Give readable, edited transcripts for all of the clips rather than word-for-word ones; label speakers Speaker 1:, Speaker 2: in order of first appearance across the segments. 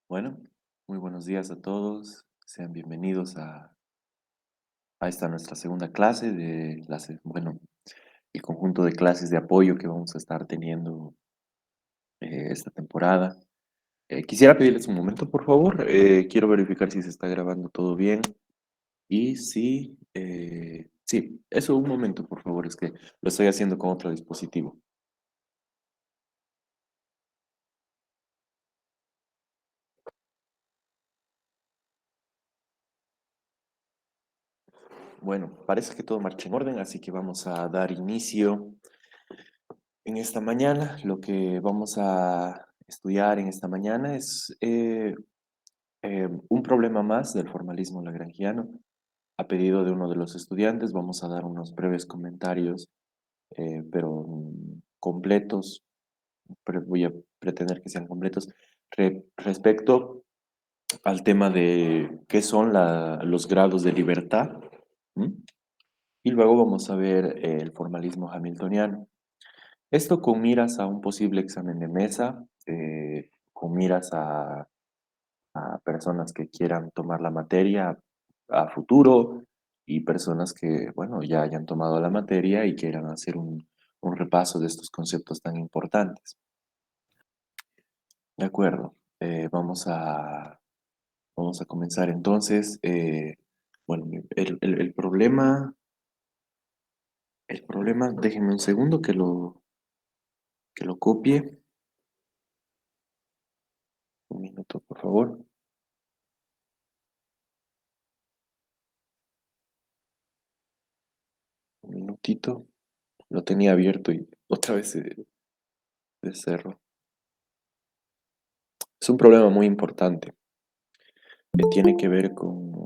Speaker 1: Bueno, muy buenos días a todos. Sean bienvenidos a esta nuestra segunda clase de el conjunto de clases de apoyo que vamos a estar teniendo esta temporada. Quisiera pedirles un momento, por favor. Quiero verificar si se está grabando todo bien y sí, eso, un momento, por favor. Es que lo estoy haciendo con otro dispositivo. Bueno, parece que todo marcha en orden, así que vamos a dar inicio. En esta mañana, lo que vamos a estudiar en esta mañana es un problema más del formalismo lagrangiano. A pedido de uno de los estudiantes, vamos a dar unos breves comentarios, pero completos, voy a pretender que sean completos, respecto al tema de qué son los grados de libertad. ¿M? Y luego vamos a ver el formalismo hamiltoniano. Esto con miras a un posible examen de mesa, con miras a personas que quieran tomar la materia a futuro y personas que, bueno, ya hayan tomado la materia y quieran hacer un repaso de estos conceptos tan importantes. De acuerdo, vamos a comenzar entonces. Bueno, el problema, déjenme un segundo que lo copie. Un minuto, por favor. Un minutito. Lo tenía abierto y otra vez se cerró. Es un problema muy importante que tiene que ver con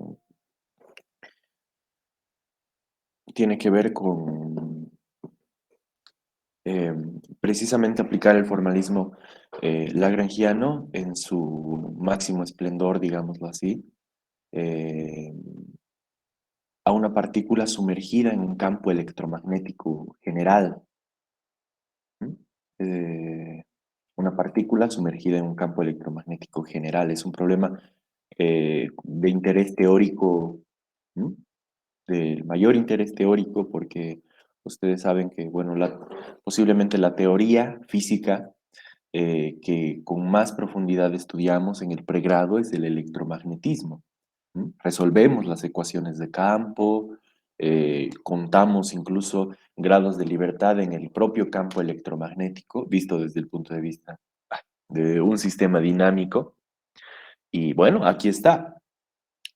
Speaker 1: precisamente aplicar el formalismo lagrangiano en su máximo esplendor, digámoslo así, eh, a una partícula sumergida en un campo electromagnético general. ¿M? Eh, una partícula sumergida en un campo electromagnético general. Es un problema de interés teórico, ¿m? Del mayor interés teórico, porque ustedes saben que, bueno, posiblemente la teoría física que con más profundidad estudiamos en el pregrado es el electromagnetismo. ¿M? Resolvemos las ecuaciones de campo, contamos incluso grados de libertad en el propio campo electromagnético, visto desde el punto de vista de un sistema dinámico. Y bueno, aquí está.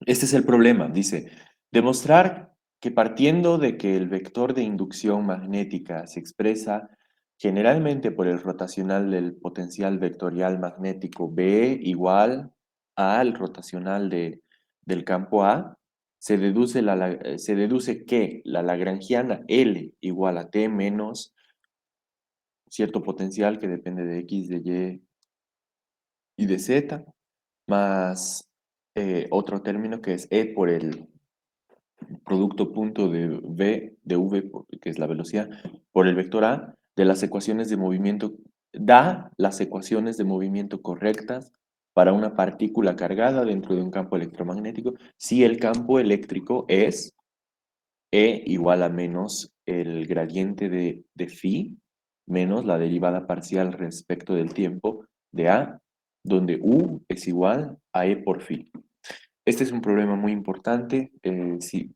Speaker 1: Este es el problema, dice, demostrar que partiendo de que el vector de inducción magnética se expresa generalmente por el rotacional del potencial vectorial magnético B igual al rotacional del campo A, se deduce que la lagrangiana L igual a T menos cierto potencial que depende de X, de Y y de Z, más otro término que es E por el producto punto de V, que es la velocidad, por el vector A, de las ecuaciones de movimiento, da las ecuaciones de movimiento correctas para una partícula cargada dentro de un campo electromagnético si el campo eléctrico es E igual a menos el gradiente de phi menos la derivada parcial respecto del tiempo de A, donde U es igual a E por phi. Este es un problema muy importante,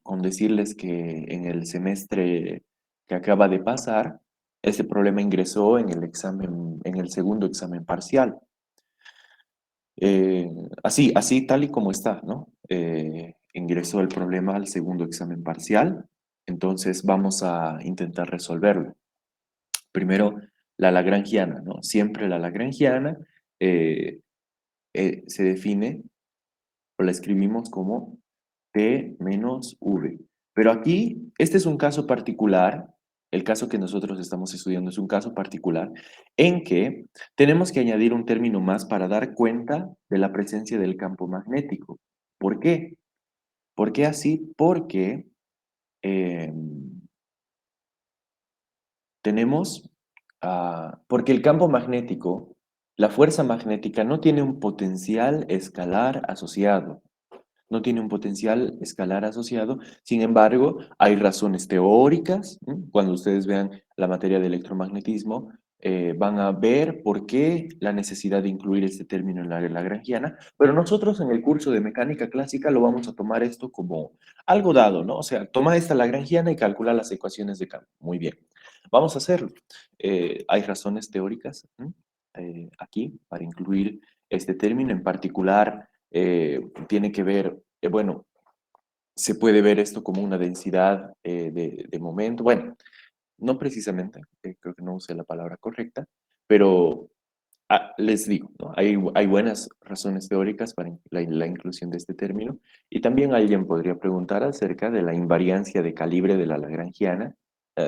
Speaker 1: con decirles que en el semestre que acaba de pasar, este problema ingresó en el examen, en el segundo examen parcial. Así tal y como está, ¿no? Ingresó el problema al segundo examen parcial, entonces vamos a intentar resolverlo. Primero, la lagrangiana, ¿no? Siempre la lagrangiana eh, se define o la escribimos como T menos V. Pero aquí, este es un caso particular, el caso que nosotros estamos estudiando es un caso particular en que tenemos que añadir un término más para dar cuenta de la presencia del campo magnético. ¿Por qué? ¿Por qué así? Porque eh, tenemos, porque el campo magnético La fuerza magnética no tiene un potencial escalar asociado. No tiene un potencial escalar asociado. Sin embargo, hay razones teóricas. Cuando ustedes vean la materia de electromagnetismo, van a ver por qué la necesidad de incluir este término en la lagrangiana, pero nosotros en el curso de mecánica clásica lo vamos a tomar esto como algo dado, ¿no? O sea, toma esta lagrangiana y calcula las ecuaciones de campo. Muy bien, vamos a hacerlo. Hay razones teóricas aquí para incluir este término en particular. Tiene que ver, bueno, se puede ver esto como una densidad de momento. Bueno, no precisamente, creo que no usé la palabra correcta, pero les digo, ¿no? Hay buenas razones teóricas para la inclusión de este término, y también alguien podría preguntar acerca de la invariancia de calibre de la lagrangiana,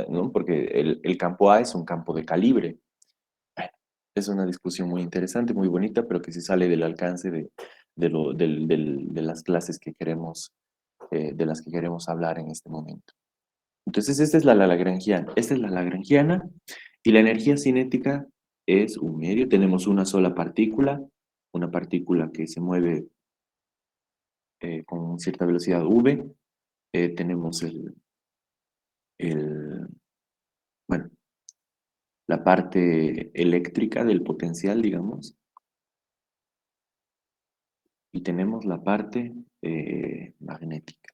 Speaker 1: ¿no? Porque el campo A es un campo de calibre. Es una discusión muy interesante, muy bonita, pero que se sale del alcance de las clases que queremos, de las que queremos hablar en este momento. Entonces, esta es la lagrangiana. Esta es la lagrangiana, y la energía cinética es un medio. Tenemos una partícula que se mueve con cierta velocidad v. Tenemos el, bueno, la parte eléctrica del potencial, digamos, y tenemos la parte magnética.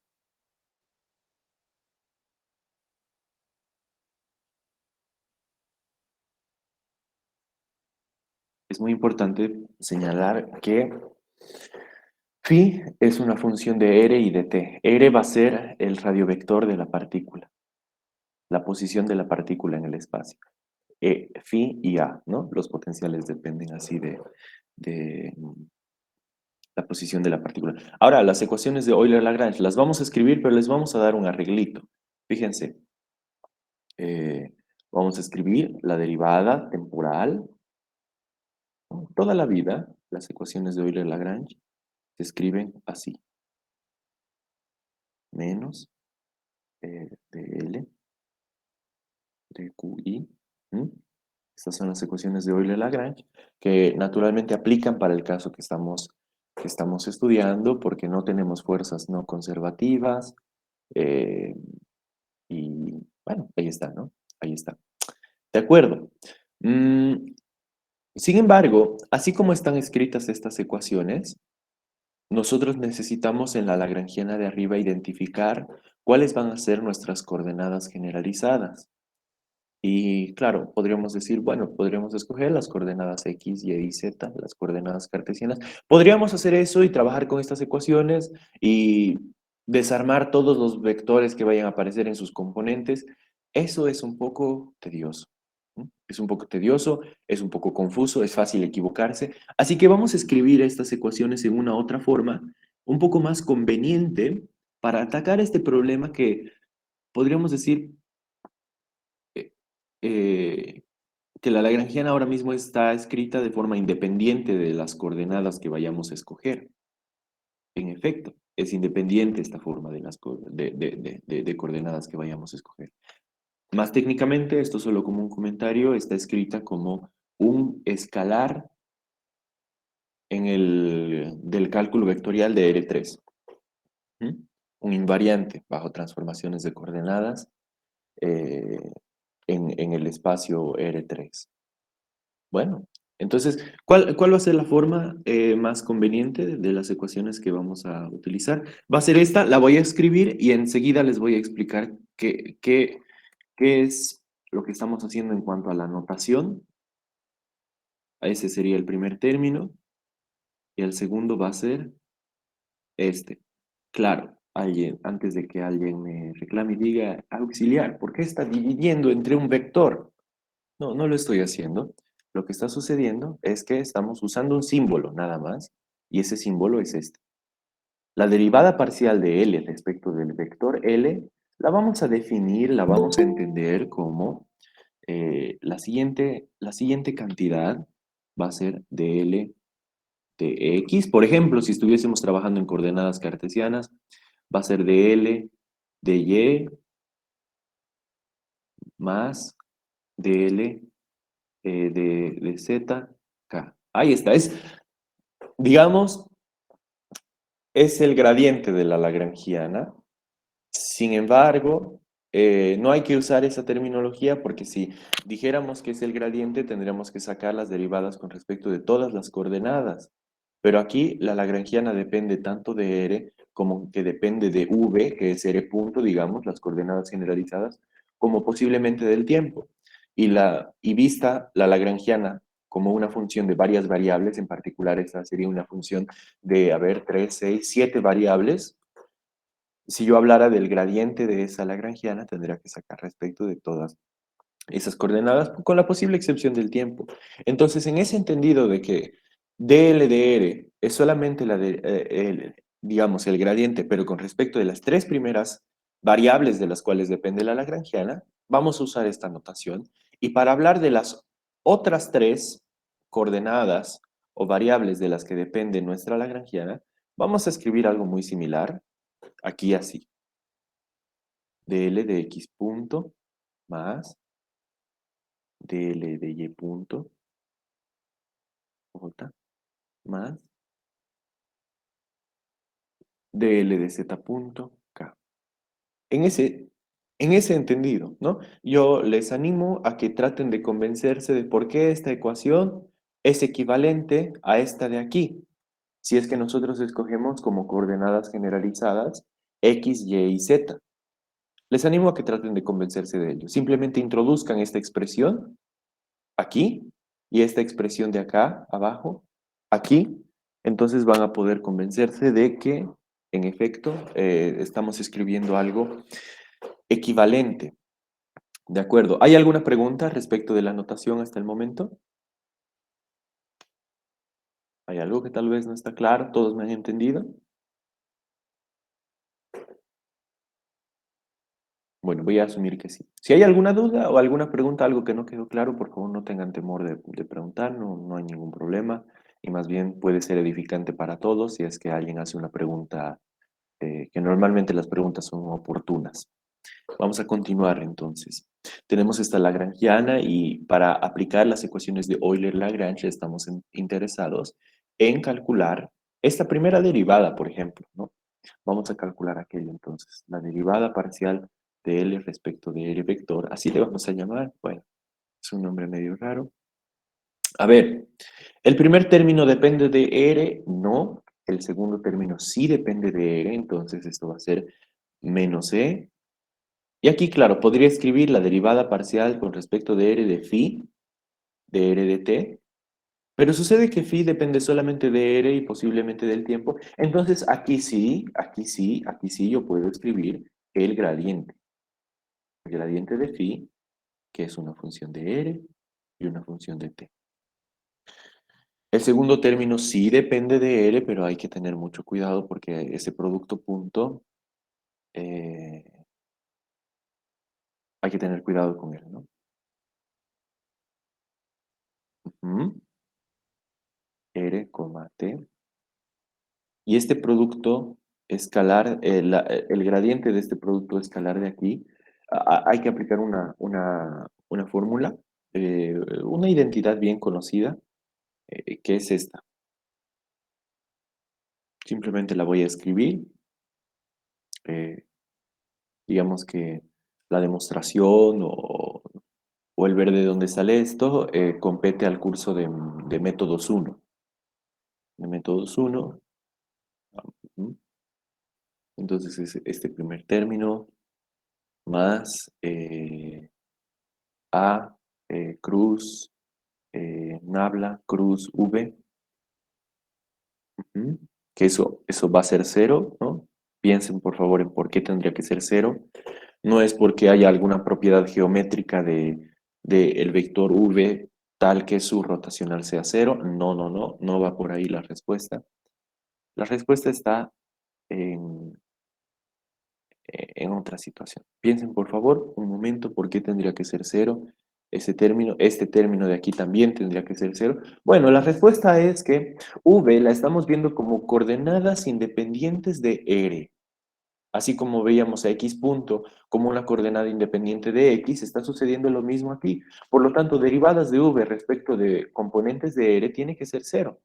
Speaker 1: Es muy importante señalar que phi es una función de r y de t. R va a ser el radiovector de la partícula, la posición de la partícula en el espacio. Phi y a, ¿no? Los potenciales dependen así de la posición de la partícula. Ahora, las ecuaciones de Euler-Lagrange las vamos a escribir, pero les vamos a dar un arreglito. Fíjense, eh, vamos a escribir la derivada temporal, ¿no? Toda la vida, las ecuaciones de Euler-Lagrange se escriben así: menos dl de QI. ¿Mm? Estas son las ecuaciones de Euler-Lagrange que naturalmente aplican para el caso que estamos estudiando, porque no tenemos fuerzas no conservativas. eh, y bueno, ahí está, ¿no? Ahí está. De acuerdo. Mm, Sin embargo, así como están escritas estas ecuaciones, nosotros necesitamos en la lagrangiana de arriba identificar cuáles van a ser nuestras coordenadas generalizadas. Y claro, podríamos decir, bueno, podríamos escoger las coordenadas X, Y y Z, las coordenadas cartesianas. Podríamos hacer eso y trabajar con estas ecuaciones y desarmar todos los vectores que vayan a aparecer en sus componentes. Eso es un poco tedioso. Es un poco tedioso, es un poco confuso, es fácil equivocarse. Así que vamos a escribir estas ecuaciones en una otra forma, un poco más conveniente para atacar este problema que podríamos decir eh, eh, que la lagrangiana ahora mismo está escrita de forma independiente de las coordenadas que vayamos a escoger. En efecto, es independiente esta forma de coordenadas que vayamos a escoger. Más técnicamente, esto solo como un comentario, está escrita como un escalar del cálculo vectorial de R3. ¿Mm? Un invariante bajo transformaciones de coordenadas eh, en el espacio R3. Bueno, entonces, ¿cuál va a ser la forma más conveniente de las ecuaciones que vamos a utilizar? Va a ser esta, la voy a escribir y enseguida les voy a explicar qué es lo que estamos haciendo en cuanto a la notación. Ese sería el primer término, y el segundo va a ser este. Claro, antes de que alguien me reclame y diga, auxiliar, ¿por qué está dividiendo entre un vector? No, no lo estoy haciendo. Lo que está sucediendo es que estamos usando un símbolo nada más, y ese símbolo es este. La derivada parcial de L respecto del vector L la vamos a definir, la vamos a entender como la siguiente cantidad va a ser de L de X. Por ejemplo, si estuviésemos trabajando en coordenadas cartesianas, va a ser de L de Y más de L de Z, K. Ahí está. Digamos, es el gradiente de la lagrangiana. Sin embargo, no hay que usar esa terminología porque si dijéramos que es el gradiente, tendríamos que sacar las derivadas con respecto de todas las coordenadas. Pero aquí la lagrangiana depende tanto de R como que depende de V, que es R punto, digamos, las coordenadas generalizadas, como posiblemente del tiempo. Y vista la lagrangiana como una función de varias variables, en particular esta sería una función de, a ver, 3, 6, 7 variables. Si yo hablara del gradiente de esa lagrangiana, tendría que sacar respecto de todas esas coordenadas, con la posible excepción del tiempo. Entonces, en ese entendido de que dl de r es solamente digamos, el gradiente, pero con respecto de las tres primeras variables de las cuales depende la lagrangiana, vamos a usar esta notación. Y para hablar de las otras tres coordenadas o variables de las que depende nuestra lagrangiana, vamos a escribir algo muy similar, aquí así. Dl de x punto más dl de y punto j más dl de z punto k. En ese, en ese entendido, ¿no? Yo les animo a que traten de convencerse de por qué esta ecuación es equivalente a esta de aquí, si es que nosotros escogemos como coordenadas generalizadas x, y y z. Les animo a que traten de convencerse de ello. Simplemente introduzcan esta expresión aquí y esta expresión de acá abajo, aquí, entonces van a poder convencerse de que, en efecto, estamos escribiendo algo equivalente. ¿De acuerdo? ¿Hay alguna pregunta respecto de la notación hasta el momento? ¿Hay algo que tal vez no está claro? ¿Todos me han entendido? Bueno, voy a asumir que sí. Si hay alguna duda o alguna pregunta, algo que no quedó claro, por favor no tengan temor de preguntar, no hay ningún problema. Y más bien puede ser edificante para todos si es que alguien hace una pregunta, que normalmente las preguntas son oportunas. Vamos a continuar entonces. Tenemos esta lagrangiana y para aplicar las ecuaciones de Euler-Lagrange estamos interesados en calcular esta primera derivada, por ejemplo, ¿no? Vamos a calcular aquello entonces. La derivada parcial de L respecto de R vector, así le vamos a llamar. Bueno, es un nombre medio raro. A ver, el primer término depende de R, no. El segundo término sí depende de R, entonces esto va a ser menos E. Y aquí, claro, podría escribir la derivada parcial con respecto de R de phi, de R de t, pero sucede que phi depende solamente de R y posiblemente del tiempo. Entonces aquí sí, aquí sí, aquí sí yo puedo escribir el gradiente de phi, que es una función de R y una función de t. El segundo término sí depende de R, pero hay que tener mucho cuidado porque ese producto punto, eh, hay que tener cuidado con él, ¿no? Ujú. R, t. Y este producto escalar, el gradiente de este producto escalar de aquí, hay que aplicar una fórmula, una identidad bien conocida, que es esta. Simplemente la voy a escribir. eh, digamos que la demostración o el ver de dónde sale esto compete al curso de métodos 1. De métodos 1. Entonces es este primer término más A, cruz, nabla, cruz, V, ujú, que eso va a ser cero, ¿no? Piensen por favor en por qué tendría que ser cero. No es porque haya alguna propiedad geométrica de el vector V tal que su rotacional sea cero. No va por ahí la respuesta. La respuesta está en, en otra situación. Piensen por favor un momento por qué tendría que ser cero. Este término de aquí también tendría que ser cero. Bueno, la respuesta es que V la estamos viendo como coordenadas independientes de R. Así como veíamos a x punto como una coordenada independiente de x, está sucediendo lo mismo aquí. Por lo tanto, derivadas de v respecto de componentes de r tiene que ser cero.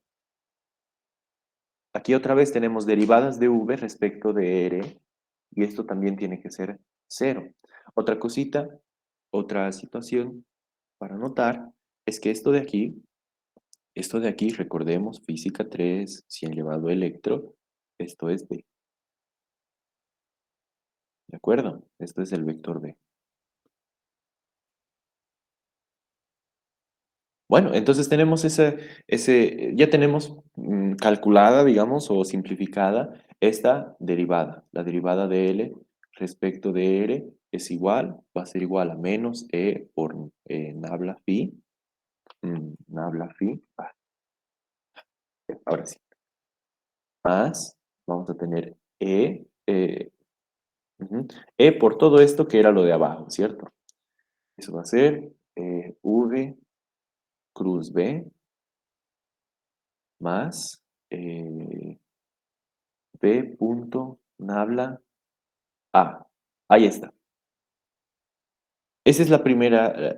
Speaker 1: Aquí otra vez tenemos derivadas de v respecto de r y esto también tiene que ser cero. Otra cosita, otra situación para notar es que esto de aquí, recordemos, física 3, 100 elevado a electro, esto es b, ¿de acuerdo? Esto es el vector b. Bueno, entonces tenemos ya tenemos calculada, digamos, o simplificada esta derivada. La derivada de L respecto de R es igual, va a ser igual a menos E por nabla phi, nabla phi, ahora sí, más, vamos a tener ujú, E por todo esto que era lo de abajo, ¿cierto? Eso va a ser V cruz B más B punto nabla A. Ahí está. Esa es la primera,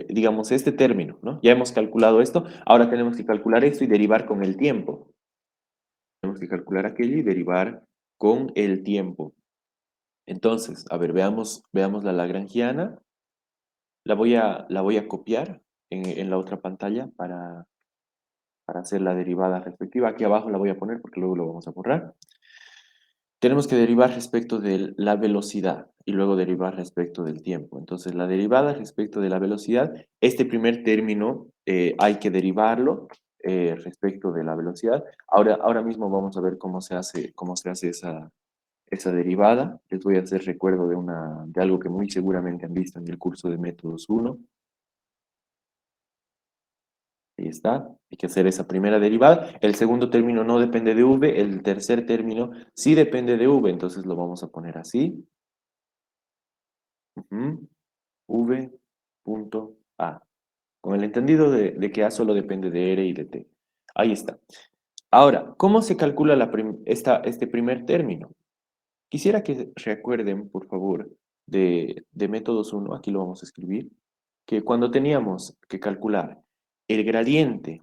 Speaker 1: digamos, este término, ¿no? Ya hemos calculado esto, ahora tenemos que calcular esto y derivar con el tiempo. Tenemos que calcular aquello y derivar con el tiempo. Entonces, a ver, veamos la lagrangiana. La voy a copiar en la otra pantalla para hacer la derivada respectiva. Aquí abajo la voy a poner porque luego lo vamos a borrar. Tenemos que derivar respecto de la velocidad y luego derivar respecto del tiempo. Entonces, la derivada respecto de la velocidad, este primer término hay que derivarlo respecto de la velocidad. Ahora mismo vamos a ver cómo se hace esa derivada. Les voy a hacer recuerdo de algo que muy seguramente han visto en el curso de métodos 1. Ahí está, hay que hacer esa primera derivada. El segundo término no depende de v, el tercer término sí depende de v, entonces lo vamos a poner así. Ujú, v punto a. Con el entendido de que a solo depende de r y de t. Ahí está. Ahora, ¿cómo se calcula este primer término? Quisiera que recuerden, por favor, de métodos 1, aquí lo vamos a escribir, que cuando teníamos que calcular el gradiente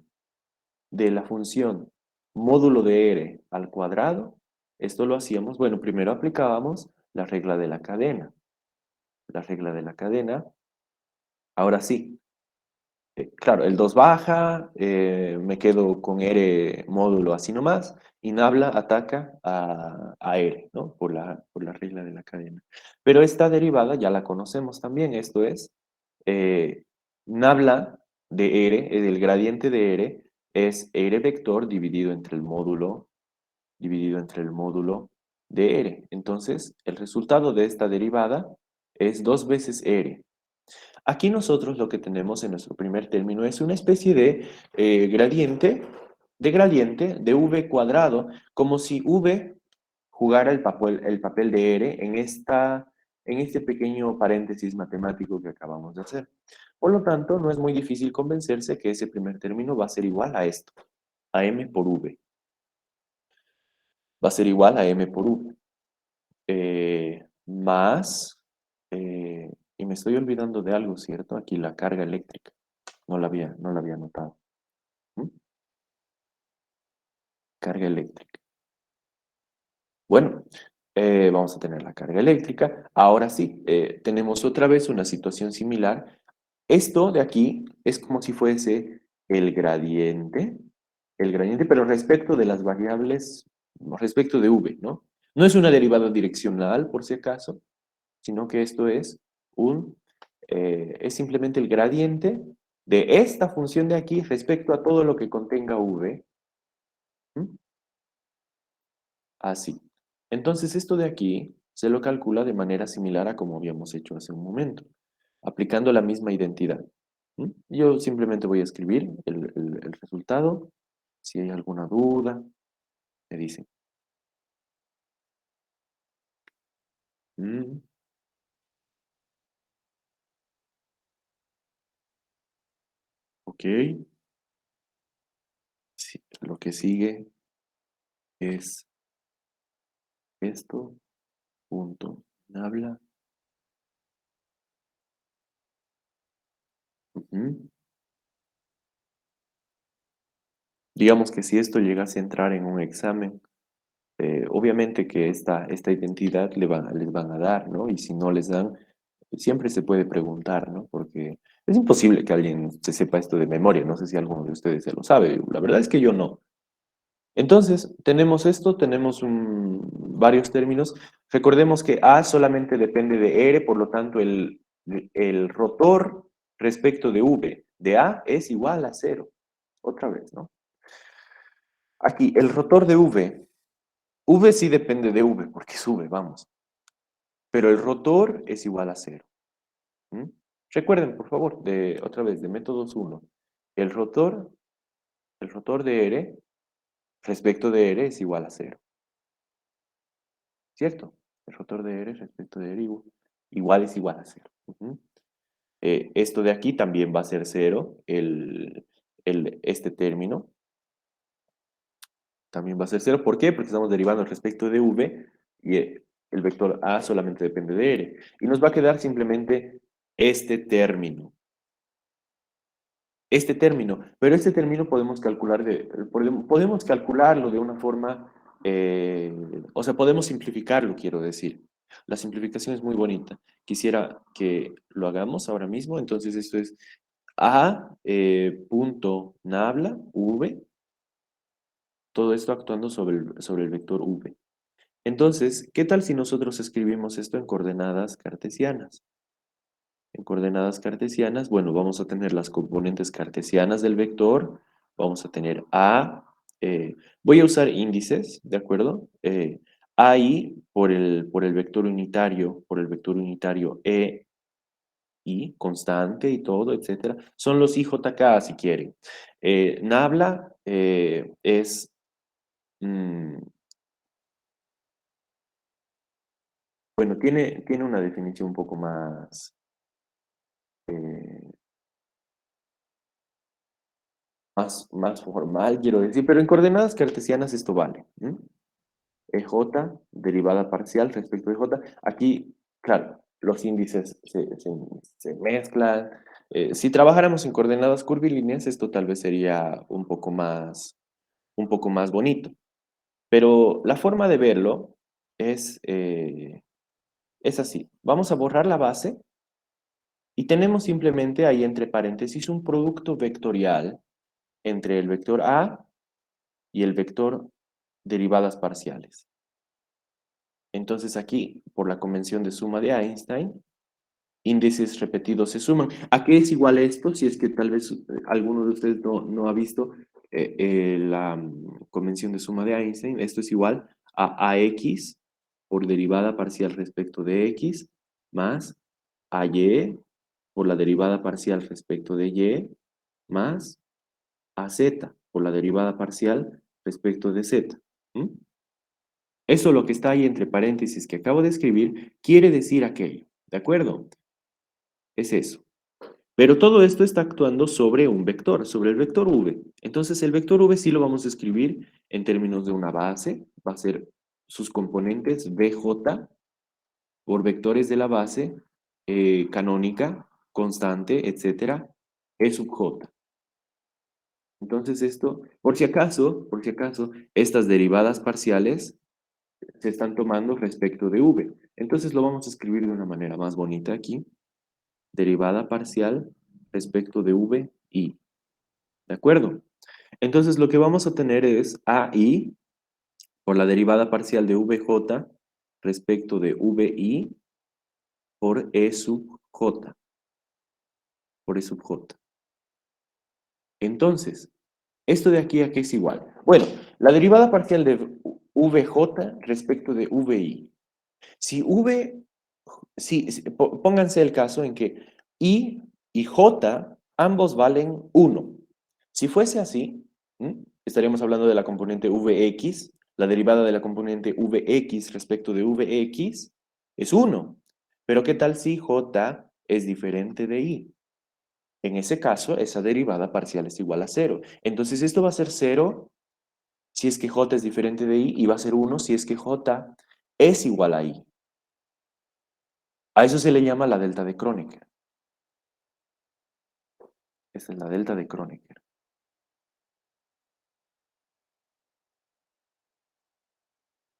Speaker 1: de la función módulo de r al cuadrado, esto lo hacíamos, bueno, primero aplicábamos la regla de la cadena. La regla de la cadena, ahora sí, claro, el 2 baja, me quedo con R módulo así nomás, y Nabla ataca a R, ¿no? Por la regla de la cadena. Pero esta derivada ya la conocemos también, esto es, eh, Nabla de R, el gradiente de R, es R vector dividido entre el módulo de R. Entonces, el resultado de esta derivada es 2 veces R. Aquí nosotros lo que tenemos en nuestro primer término es una especie de gradiente de v cuadrado, como si v jugara el papel de r en este pequeño paréntesis matemático que acabamos de hacer. Por lo tanto, no es muy difícil convencerse que ese primer término va a ser igual a esto, a m por v. Va a ser igual a m por v. Más, y me estoy olvidando de algo, ¿cierto? Aquí la carga eléctrica. No la había notado. ¿Mm? Carga eléctrica. Bueno, vamos a tener la carga eléctrica. Ahora sí, tenemos otra vez una situación similar. Esto de aquí es como si fuese el gradiente, pero respecto de las variables, respecto de v, ¿no? No es una derivada direccional, por si acaso, sino que esto es simplemente el gradiente de esta función de aquí respecto a todo lo que contenga v. ¿Mm? Así. Entonces esto de aquí se lo calcula de manera similar a como habíamos hecho hace un momento, aplicando la misma identidad. ¿Mm? Yo simplemente voy a escribir el resultado. Si hay alguna duda, me dicen. Mm, ok. Sí, lo que sigue es esto. punto nabla. Ujú. Digamos que si esto llegase a entrar en un examen, obviamente que esta identidad les van a dar, ¿no? Y si no les dan, siempre se puede preguntar, ¿no? Porque es imposible que alguien se sepa esto de memoria. No sé si alguno de ustedes se lo sabe. La verdad es que yo no. Entonces, tenemos esto, tenemos varios términos. Recordemos que A solamente depende de R, por lo tanto, el rotor respecto de V de A es igual a cero. Otra vez, ¿no? Aquí, el rotor de V sí depende de V, porque sube, vamos. Pero el rotor es igual a cero. ¿Mm? Recuerden, por favor, otra vez, de métodos uno. El rotor, el rotor de R respecto de R es igual a cero. ¿Cierto? El rotor de R respecto de R igual es igual a cero. Ujú. Esto de aquí también va a ser cero. Este término también va a ser cero. ¿Por qué? Porque estamos derivando respecto de V y el vector A solamente depende de R. Y nos va a quedar simplemente este término. Este término, pero este término podemos calcularlo de una forma, o sea, podemos simplificarlo, quiero decir. La simplificación es muy bonita. Quisiera que lo hagamos ahora mismo. Entonces esto es A punto nabla, V, todo esto actuando sobre el vector V. Entonces, ¿qué tal si nosotros escribimos esto en coordenadas cartesianas? En coordenadas cartesianas, bueno, vamos a tener las componentes cartesianas del vector, vamos a tener voy a usar índices, ¿de acuerdo? AI por el vector unitario I, constante y todo, etcétera, son los IJK si quieren. Nabla mm, bueno, tiene una definición un poco eh, más formal, quiero decir, pero en coordenadas cartesianas esto vale. ¿M? EJ, derivada parcial respecto de J. Aquí, claro, los índices se mezclan. Si trabajáramos en coordenadas curvilíneas, esto tal vez sería un poco más bonito. Pero la forma de verlo es así. Vamos a borrar la base y tenemos simplemente ahí entre paréntesis un producto vectorial entre el vector A y el vector derivadas parciales. Entonces aquí, por la convención de suma de Einstein, índices repetidos se suman. ¿A qué es igual esto? Si es que tal vez alguno de ustedes no ha visto la convención de suma de Einstein, esto es igual a AX por derivada parcial respecto de X más AY por la derivada parcial respecto de Y más AZ por la derivada parcial respecto de Z. ¿Mm? Eso lo que está ahí entre paréntesis que acabo de escribir quiere decir aquello, ¿de acuerdo? Es eso. Pero todo esto está actuando sobre un vector, sobre el vector v. Entonces el vector v sí lo vamos a escribir en términos de una base, va a ser sus componentes vj por vectores de la base canónica, constante, etcétera, e sub j. Entonces esto, por si acaso, estas derivadas parciales se están tomando respecto de v. Entonces lo vamos a escribir de una manera más bonita aquí. Derivada parcial respecto de v i. ¿De acuerdo? Entonces lo que vamos a tener es AI por la derivada parcial de VJ respecto de VI por E sub J. Por E sub J. Entonces, ¿esto de aquí a qué es igual? Bueno, la derivada parcial de VJ respecto de VI. Si V, pónganse el caso en que I y J ambos valen 1. Si fuese así, estaríamos hablando de la componente Vx, la derivada de la componente Vx respecto de Vx es 1. Pero ¿qué tal si J es diferente de I? En ese caso, esa derivada parcial es igual a 0. Entonces esto va a ser 0 si es que J es diferente de I y va a ser 1 si es que J es igual a I. A eso se le llama la delta de Kronecker. Esta es la delta de Kronecker.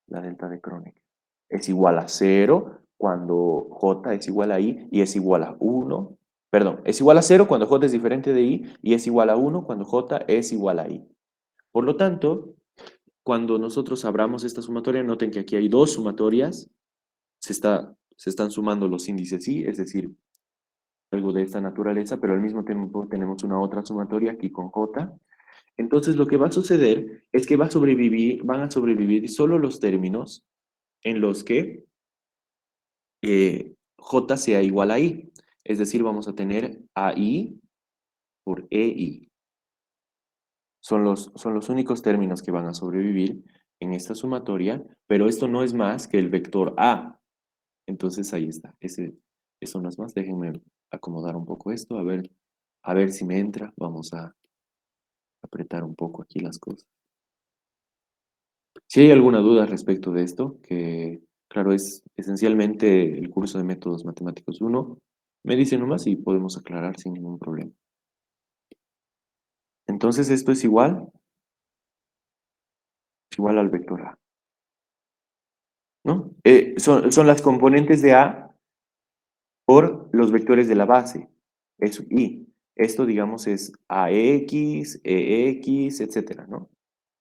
Speaker 1: La delta de Kronecker. Es igual a cero cuando J es igual a I y es igual a uno. Perdón, es igual a cero cuando J es diferente de I y es igual a uno cuando J es igual a I. Por lo tanto, cuando nosotros abramos esta sumatoria, noten que aquí hay dos sumatorias, se están sumando los índices I, es decir, algo de esta naturaleza, pero al mismo tiempo tenemos una otra sumatoria aquí con J. Entonces lo que va a suceder es que van a sobrevivir solo los términos en los que J sea igual a I. Es decir, vamos a tener AI por EI. Son los únicos términos que van a sobrevivir en esta sumatoria, pero esto no es más que el vector A. Entonces ahí está. Eso no es más. Déjenme acomodar un poco esto, a ver si me entra. Vamos a apretar un poco aquí las cosas. Si hay alguna duda respecto de esto, que claro, es esencialmente el curso de métodos matemáticos 1, me dice nomás y podemos aclarar sin ningún problema. Entonces esto es igual al vector A, ¿no? Son las componentes de A por los vectores de la base, es I. Esto, digamos, es AX, EX, etcétera, ¿no?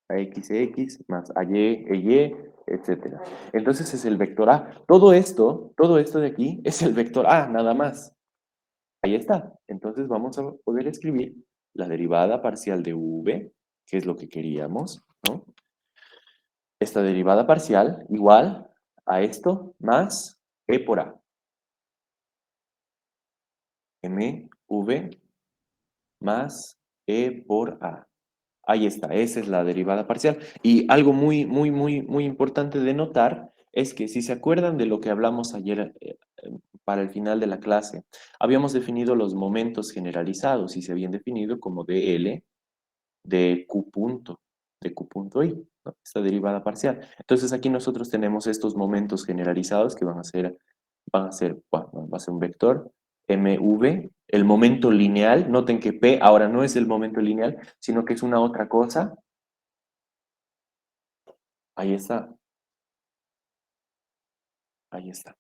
Speaker 1: AXX más AY, EY, etcétera. Entonces es el vector A. Todo esto de aquí es el vector A, nada más. Ahí está. Entonces vamos a poder escribir la derivada parcial de V, que es lo que queríamos, ¿no? Esta derivada parcial igual a esto más E por A. MV más E por A. Ahí está, esa es la derivada parcial. Y algo muy importante de notar es que si se acuerdan de lo que hablamos ayer para el final de la clase, habíamos definido los momentos generalizados y se habían definido como dl de Q punto, de Q punto I, ¿no? Esta derivada parcial. Entonces aquí nosotros tenemos estos momentos generalizados que va a ser un vector mv, el momento lineal. Noten que P ahora no es el momento lineal, sino que es una otra cosa. Ahí está, ahí está.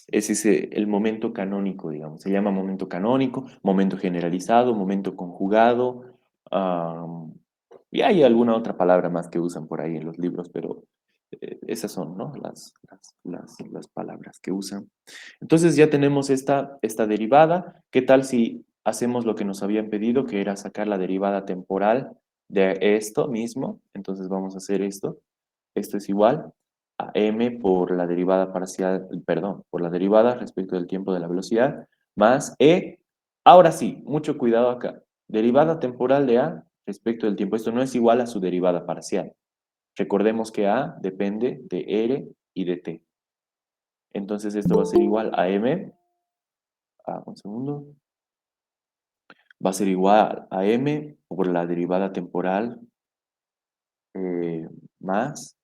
Speaker 1: Ese es el momento canónico, digamos. Se llama momento canónico, momento generalizado, momento conjugado. am, y hay alguna otra palabra más que usan por ahí en los libros, pero esas son, ¿no? Las palabras que usan. Entonces ya tenemos esta derivada. ¿Qué tal si hacemos lo que nos habían pedido, que era sacar la derivada temporal de esto mismo? Entonces vamos a hacer esto. Esto es igual a m por la derivada parcial, perdón, por la derivada respecto del tiempo de la velocidad, más e. Ahora sí, mucho cuidado acá. Derivada temporal de a respecto del tiempo. Esto no es igual a su derivada parcial. Recordemos que a depende de r y de t. Entonces esto va a ser igual a m, un segundo, va a ser igual a m por la derivada temporal más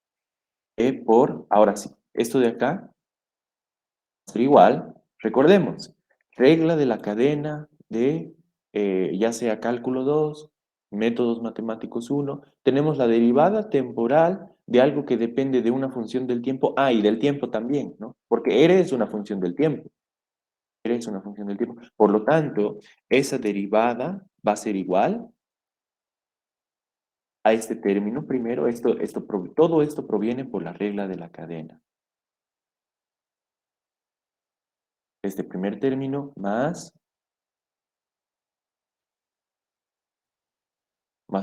Speaker 1: e por, ahora sí, esto de acá ser igual, recordemos, regla de la cadena de ya sea cálculo 2 métodos matemáticos 1 tenemos la derivada temporal de algo que depende de una función del tiempo, y del tiempo también, ¿no? Porque R es una función del tiempo, R es una función del tiempo. Por lo tanto, esa derivada va a ser igual a este término primero, todo esto proviene por la regla de la cadena. Este primer término más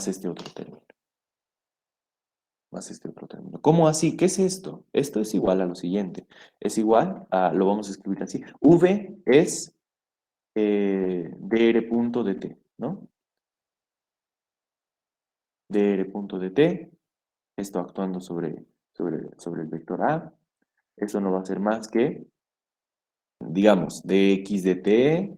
Speaker 1: este otro término. Más este otro término. ¿Cómo así? ¿Qué es esto? Esto es igual a lo siguiente. Es igual a, lo vamos a escribir así. V es dr punto dt, ¿no? Dr punto dt, esto actuando sobre el vector A. Eso no va a ser más que, digamos, dx dt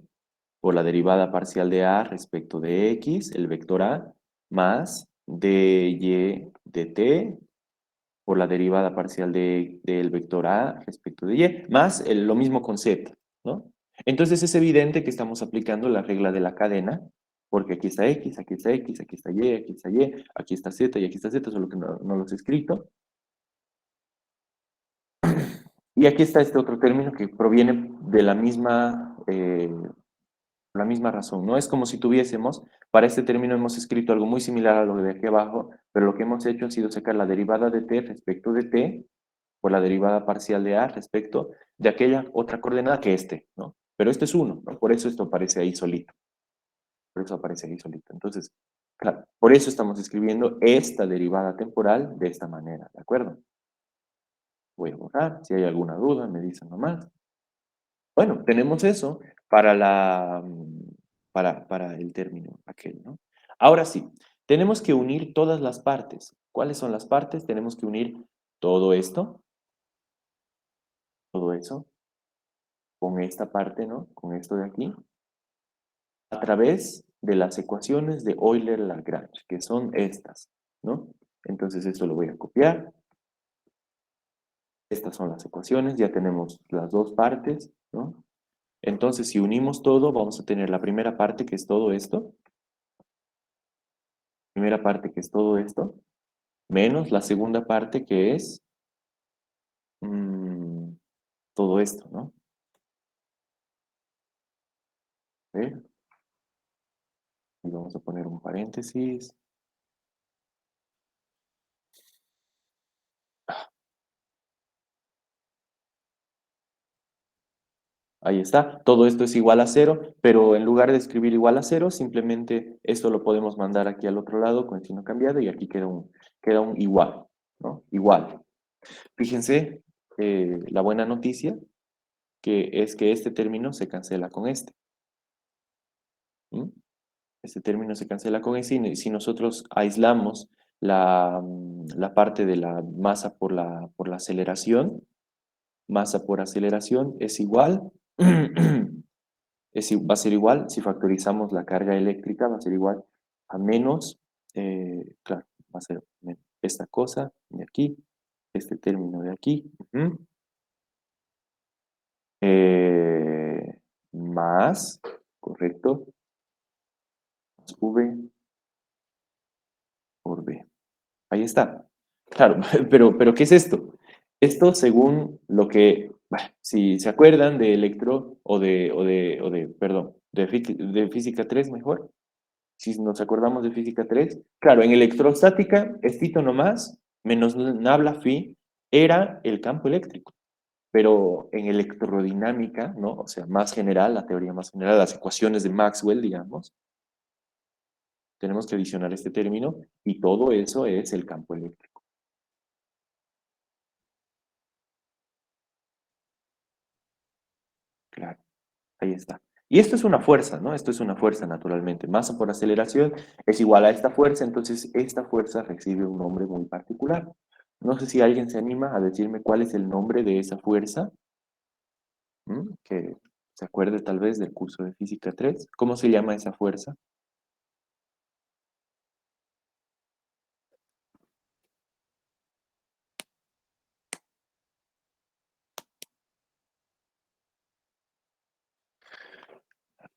Speaker 1: por la derivada parcial de A respecto de x, el vector A, más dy dt por la derivada parcial del vector A respecto de Y, más lo mismo con Z, ¿no? Entonces es evidente que estamos aplicando la regla de la cadena, porque aquí está X, aquí está X, aquí está Y, aquí está Y, aquí está Z y aquí está Z, solo que no los he escrito. Y aquí está este otro término que proviene de la misma razón. No es como si tuviésemos, para este término hemos escrito algo muy similar a lo de aquí abajo, pero lo que hemos hecho ha sido sacar la derivada de t respecto de t, por la derivada parcial de a respecto de aquella otra coordenada que este, ¿no? Pero este es uno, ¿no? Por eso esto aparece ahí solito. Por eso aparece ahí solito. Entonces, claro, por eso estamos escribiendo esta derivada temporal de esta manera, ¿de acuerdo? Voy a borrar, si hay alguna duda me dicen nomás. Bueno, tenemos eso para para el término aquel, ¿no? Ahora sí, tenemos que unir todas las partes. ¿Cuáles son las partes? Tenemos que unir todo eso, con esta parte, ¿no? Con esto de aquí, a través de las ecuaciones de Euler-Lagrange, que son estas, ¿no? Entonces esto lo voy a copiar. Estas son las ecuaciones, ya tenemos las dos partes, ¿no? Entonces, si unimos todo, vamos a tener la primera parte, que es todo esto, primera parte, que es todo esto, menos la segunda parte, que es mm, todo esto, ¿no? ¿Ve? Y vamos a poner un paréntesis. Ahí está. Todo esto es igual a cero, pero en lugar de escribir igual a cero, simplemente esto lo podemos mandar aquí al otro lado con el signo cambiado y aquí queda un igual, ¿no? Igual. Fíjense, la buena noticia que es que este término se cancela con este. ¿Mm? Este término se cancela con ese y si nosotros aislamos la parte de la masa por la aceleración, masa por aceleración es igual, va a ser igual, si factorizamos la carga eléctrica, va a ser igual a menos, claro, va a ser esta cosa de aquí, este término de aquí, más, correcto, más V por B. Ahí está. Claro, pero ¿qué es esto? Esto según lo que, bueno, si se acuerdan de electro perdón, de física 3 mejor, si nos acordamos de física 3 claro, en electrostática, estito nomás, menos nabla phi, era el campo eléctrico. Pero en electrodinámica, ¿no? O sea, más general, la teoría más general, las ecuaciones de Maxwell, digamos, tenemos que adicionar este término y todo eso es el campo eléctrico. Claro. Ahí está. Y esto es una fuerza, ¿no? Esto es una fuerza, naturalmente. Masa por aceleración es igual a esta fuerza, entonces esta fuerza recibe un nombre muy particular. No sé si alguien se anima a decirme cuál es el nombre de esa fuerza, que se acuerde tal vez del curso de Física 3. ¿Cómo se llama esa fuerza?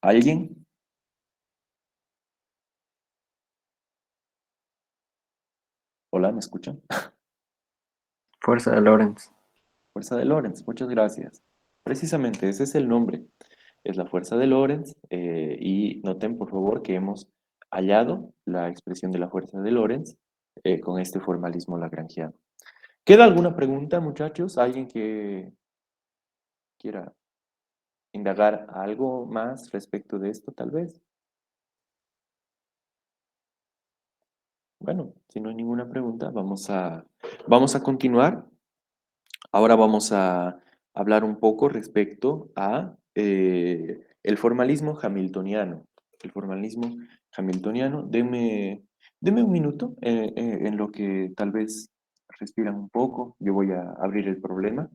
Speaker 1: ¿Alguien? Hola, ¿me escuchan?
Speaker 2: Fuerza de Lorentz.
Speaker 1: Fuerza de Lorentz, muchas gracias. Precisamente ese es el nombre. Es la fuerza de Lorentz y noten por favor que hemos hallado la expresión de la fuerza de Lorentz con este formalismo lagrangiano. ¿Queda alguna pregunta, muchachos? ¿Alguien que quiera indagar algo más respecto de esto, tal vez? Bueno, si no hay ninguna pregunta, vamos a continuar. Ahora vamos a hablar un poco respecto a el formalismo hamiltoniano. El formalismo hamiltoniano. Deme un minuto en lo que tal vez respiran un poco. Yo voy a abrir el problema.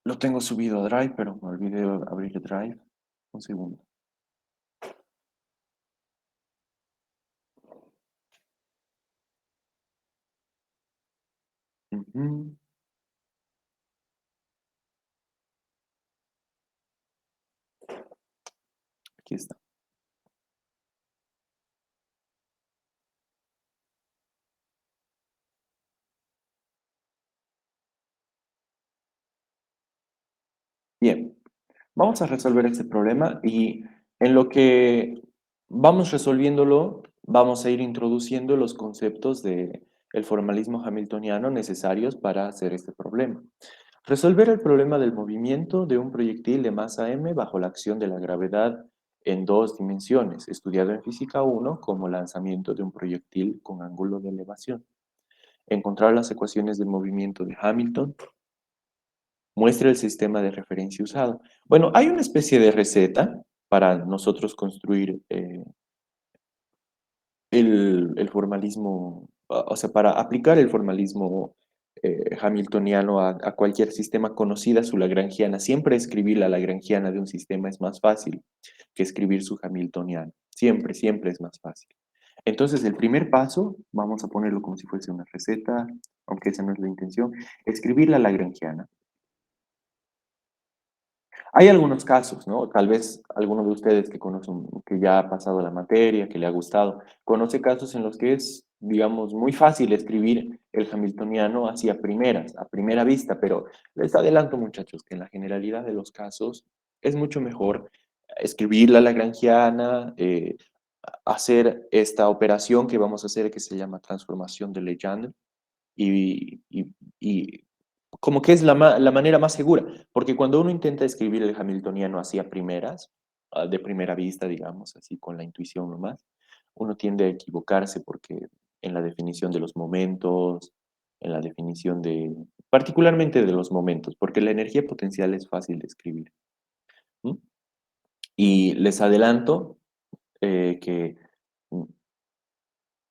Speaker 1: Lo tengo subido a Drive, pero me olvidé de abrir el Drive. Un segundo. Ujú, aquí está. Bien, vamos a resolver este problema y en lo que vamos resolviéndolo, vamos a ir introduciendo los conceptos de el formalismo hamiltoniano necesarios para hacer este problema. Resolver el problema del movimiento de un proyectil de masa m bajo la acción de la gravedad en dos dimensiones, estudiado en física 1 como lanzamiento de un proyectil con ángulo de elevación. Encontrar las ecuaciones del movimiento de Hamilton. Muestra el sistema de referencia usado. Bueno, hay una especie de receta para nosotros construir el formalismo, o sea, para aplicar el formalismo hamiltoniano a cualquier sistema conocida su lagrangiana. Siempre escribir la lagrangiana de un sistema es más fácil que escribir su hamiltoniano. Siempre, siempre es más fácil. Entonces, el primer paso, vamos a ponerlo como si fuese una receta, aunque esa no es la intención, escribir la lagrangiana. Hay algunos casos, ¿no? Tal vez alguno de ustedes que conocen, que ya ha pasado la materia, que le ha gustado, conoce casos en los que es, digamos, muy fácil escribir el hamiltoniano así a primeras, a primera vista, pero les adelanto, muchachos, que en la generalidad de los casos es mucho mejor escribir la lagrangiana, hacer esta operación que vamos a hacer que se llama transformación de Legendre y como que es la manera más segura, porque cuando uno intenta escribir el hamiltoniano así a primeras, de primera vista, digamos, así con la intuición nomás, uno tiende a equivocarse porque en la definición de los momentos, en la definición de, particularmente de los momentos, porque la energía potencial es fácil de escribir. ¿Mm? Y les adelanto que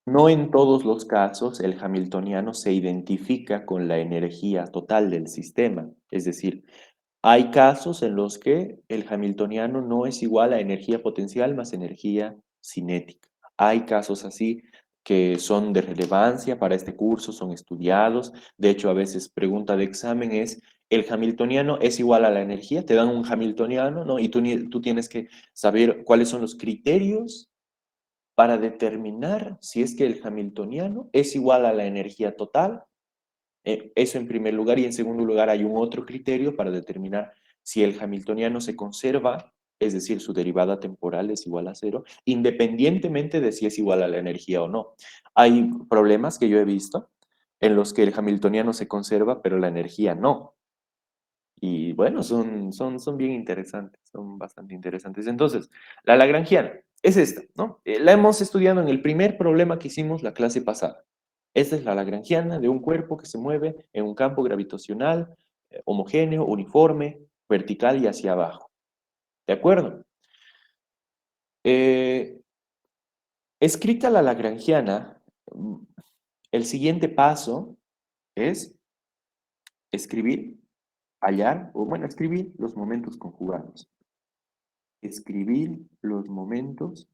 Speaker 1: no en todos los casos el hamiltoniano se identifica con la energía total del sistema. Es decir, hay casos en los que el hamiltoniano no es igual a energía potencial más energía cinética. Hay casos así que son de relevancia para este curso, son estudiados. De hecho, a veces pregunta de examen es, ¿el hamiltoniano es igual a la energía? Te dan un hamiltoniano, ¿no? Y tú tienes que saber cuáles son los criterios para determinar si es que el hamiltoniano es igual a la energía total. Eso en primer lugar, y en segundo lugar hay un otro criterio para determinar si el hamiltoniano se conserva, es decir, su derivada temporal es igual a cero, independientemente de si es igual a la energía o no. Hay problemas que yo he visto en los que el hamiltoniano se conserva, pero la energía no. Y bueno, son bien interesantes, son bastante interesantes. Entonces, la lagrangiana es esta, ¿no? La hemos estudiado en el primer problema que hicimos la clase pasada. Esta es la lagrangiana de un cuerpo que se mueve en un campo gravitacional homogéneo, uniforme, vertical y hacia abajo. ¿De acuerdo? Eh, escrita la lagrangiana, el siguiente paso es escribir, hallar, o bueno, escribir los momentos conjugados. Escribir los momentos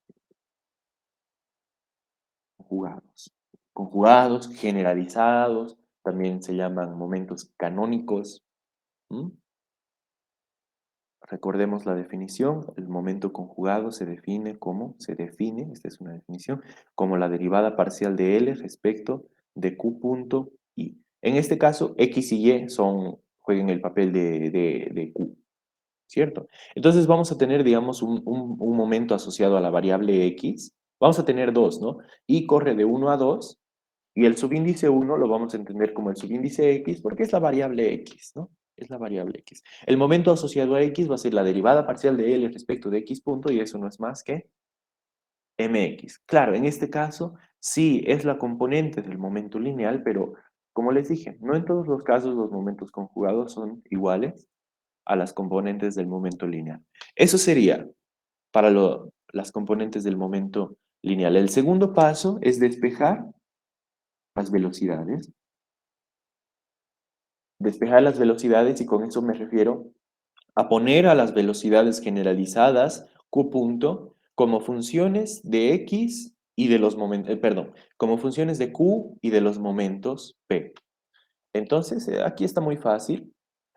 Speaker 1: conjugados. Conjugados, generalizados, también se llaman momentos canónicos. ¿M? Recordemos la definición, el momento conjugado se define, esta es una definición, como la derivada parcial de L respecto de Q punto I. En este caso, X y Y juegan el papel de Q. ¿Cierto? Entonces vamos a tener, digamos, un momento asociado a la variable x. Vamos a tener dos, ¿no? Y corre de 1 a 2 y el subíndice 1 lo vamos a entender como el subíndice x porque es la variable x, ¿no? Es la variable x. El momento asociado a x va a ser la derivada parcial de L respecto de x punto y eso no es más que mx. Claro, en este caso sí es la componente del momento lineal, pero como les dije, no en todos los casos los momentos conjugados son iguales a las componentes del momento lineal. Eso sería para las componentes del momento lineal. El segundo paso es despejar las velocidades. Despejar las velocidades y con eso me refiero a poner a las velocidades generalizadas Q punto como funciones de X y de los momentos, perdón, como funciones de Q y de los momentos P. Entonces, aquí está muy fácil.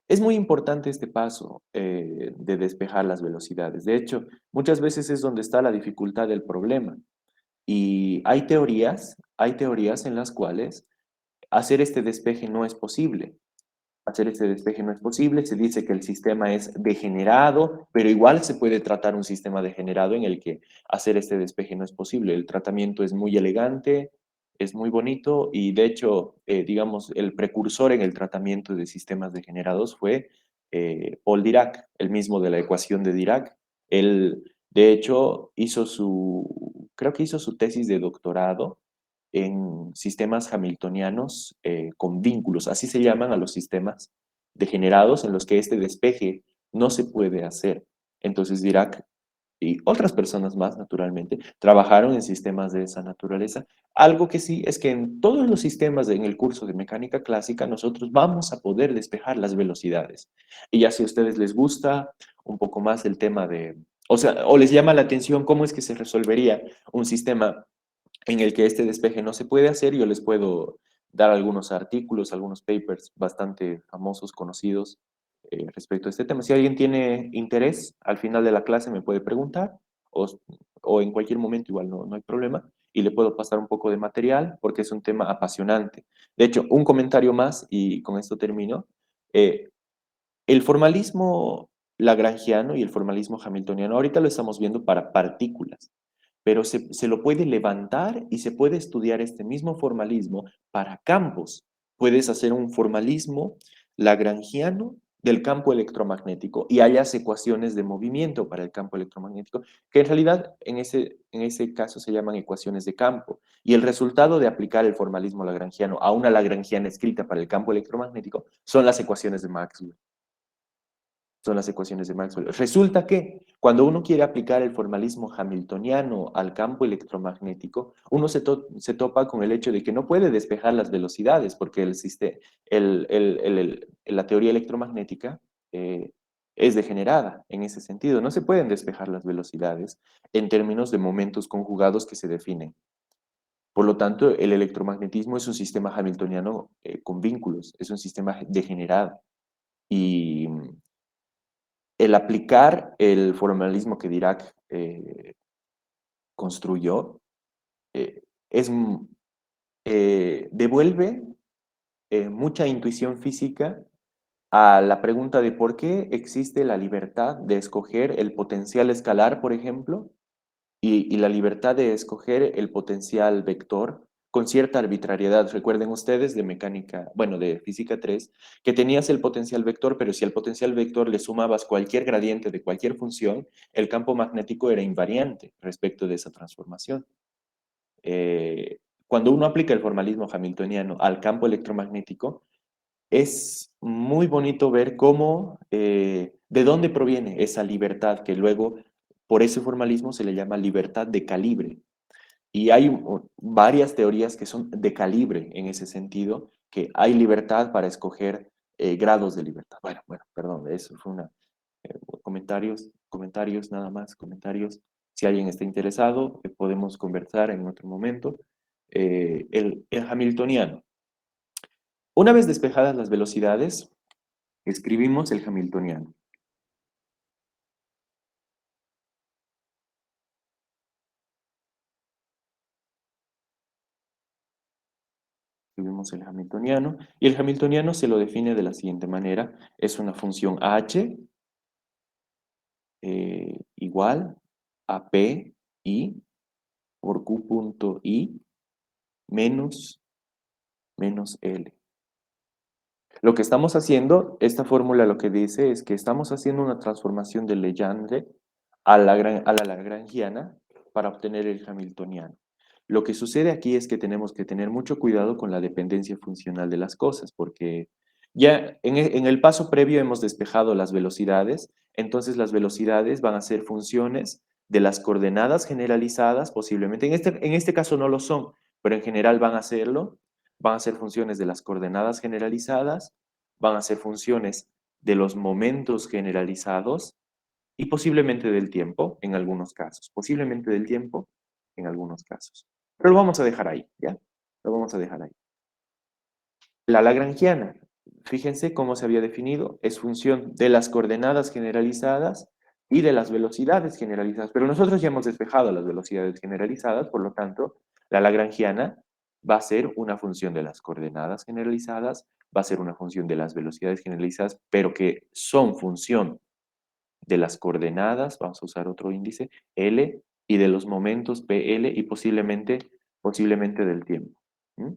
Speaker 1: Es muy importante este paso de despejar las velocidades. De hecho, muchas veces es donde está la dificultad del problema. Y hay teorías en las cuales hacer este despeje no es posible. Hacer este despeje no es posible, se dice que el sistema es degenerado, pero igual se puede tratar un sistema degenerado en el que hacer este despeje no es posible. El tratamiento es muy elegante, es muy bonito y de hecho, digamos, el precursor en el tratamiento de sistemas degenerados fue Paul Dirac, el mismo de la ecuación de Dirac. Él, de hecho, creo que hizo su tesis de doctorado en sistemas hamiltonianos con vínculos, así se llaman a los sistemas degenerados en los que este despeje no se puede hacer. Entonces Dirac y otras personas más, naturalmente, trabajaron en sistemas de esa naturaleza. Algo que sí es que en todos los sistemas en el curso de mecánica clásica nosotros vamos a poder despejar las velocidades. Y ya si a ustedes les gusta un poco más el tema de, o sea, o les llama la atención cómo es que se resolvería un sistema en el que este despeje no se puede hacer, yo les puedo dar algunos artículos, algunos papers bastante famosos, conocidos respecto a este tema. Si alguien tiene interés, al final de la clase me puede preguntar o, o en cualquier momento igual no hay problema y le puedo pasar un poco de material porque es un tema apasionante. De hecho, un comentario más y con esto termino. Eh, el formalismo lagrangiano y el formalismo hamiltoniano, ahorita lo estamos viendo para partículas, pero se lo puede levantar y se puede estudiar este mismo formalismo para campos. Puedes hacer un formalismo lagrangiano del campo electromagnético y hayas ecuaciones de movimiento para el campo electromagnético, que en realidad en ese caso se llaman ecuaciones de campo. Y el resultado de aplicar el formalismo lagrangiano a una lagrangiana escrita para el campo electromagnético son las ecuaciones de Maxwell. Son las ecuaciones de Maxwell. Resulta que cuando uno quiere aplicar el formalismo hamiltoniano al campo electromagnético, uno se topa con el hecho de que no puede despejar las velocidades, porque la teoría electromagnética eh, es degenerada en ese sentido. No se pueden despejar las velocidades en términos de momentos conjugados que se definen. Por lo tanto, el electromagnetismo es un sistema hamiltoniano con vínculos, es un sistema degenerado. Y el aplicar el formalismo que Dirac construyó eh, es, devuelve mucha intuición física a la pregunta de por qué existe la libertad de escoger el potencial escalar, por ejemplo, y la libertad de escoger el potencial vector con cierta arbitrariedad. Recuerden ustedes de mecánica, bueno, de física 3 que tenías el potencial vector, pero si al potencial vector le sumabas cualquier gradiente de cualquier función, el campo magnético era invariante respecto de esa transformación. Cuando uno aplica el formalismo hamiltoniano al campo electromagnético, es muy bonito ver cómo, de dónde proviene esa libertad que luego, por ese formalismo se le llama libertad de calibre. Y hay varias teorías que son de calibre en ese sentido, que hay libertad para escoger grados de libertad. Bueno, perdón, eso fue una... comentarios nada más, comentarios. Si alguien está interesado, podemos conversar en otro momento. El hamiltoniano. Una vez despejadas las velocidades, escribimos el hamiltoniano. Escribimos el hamiltoniano y el hamiltoniano se lo define de la siguiente manera. Es una función h igual a p i por q punto i menos, menos l. Lo que estamos haciendo, esta fórmula lo que dice es que estamos haciendo una transformación de Legendre a la lagrangiana para obtener el hamiltoniano. Lo que sucede aquí es que tenemos que tener mucho cuidado con la dependencia funcional de las cosas, porque ya en el paso previo hemos despejado las velocidades, entonces las velocidades van a ser funciones de las coordenadas generalizadas, posiblemente. En este caso no lo son, pero en general van a serlo. Van a ser funciones de las coordenadas generalizadas, van a ser funciones de los momentos generalizados y posiblemente del tiempo en algunos casos. Posiblemente del tiempo en algunos casos. Pero lo vamos a dejar ahí, ¿ya? Lo vamos a dejar ahí. La lagrangiana, fíjense cómo se había definido, es función de las coordenadas generalizadas y de las velocidades generalizadas. Pero nosotros ya hemos despejado las velocidades generalizadas, por lo tanto, la lagrangiana va a ser una función de las coordenadas generalizadas, va a ser una función de las velocidades generalizadas, pero que son función de las coordenadas, vamos a usar otro índice, L, y de los momentos PL y posiblemente del tiempo. ¿Mm?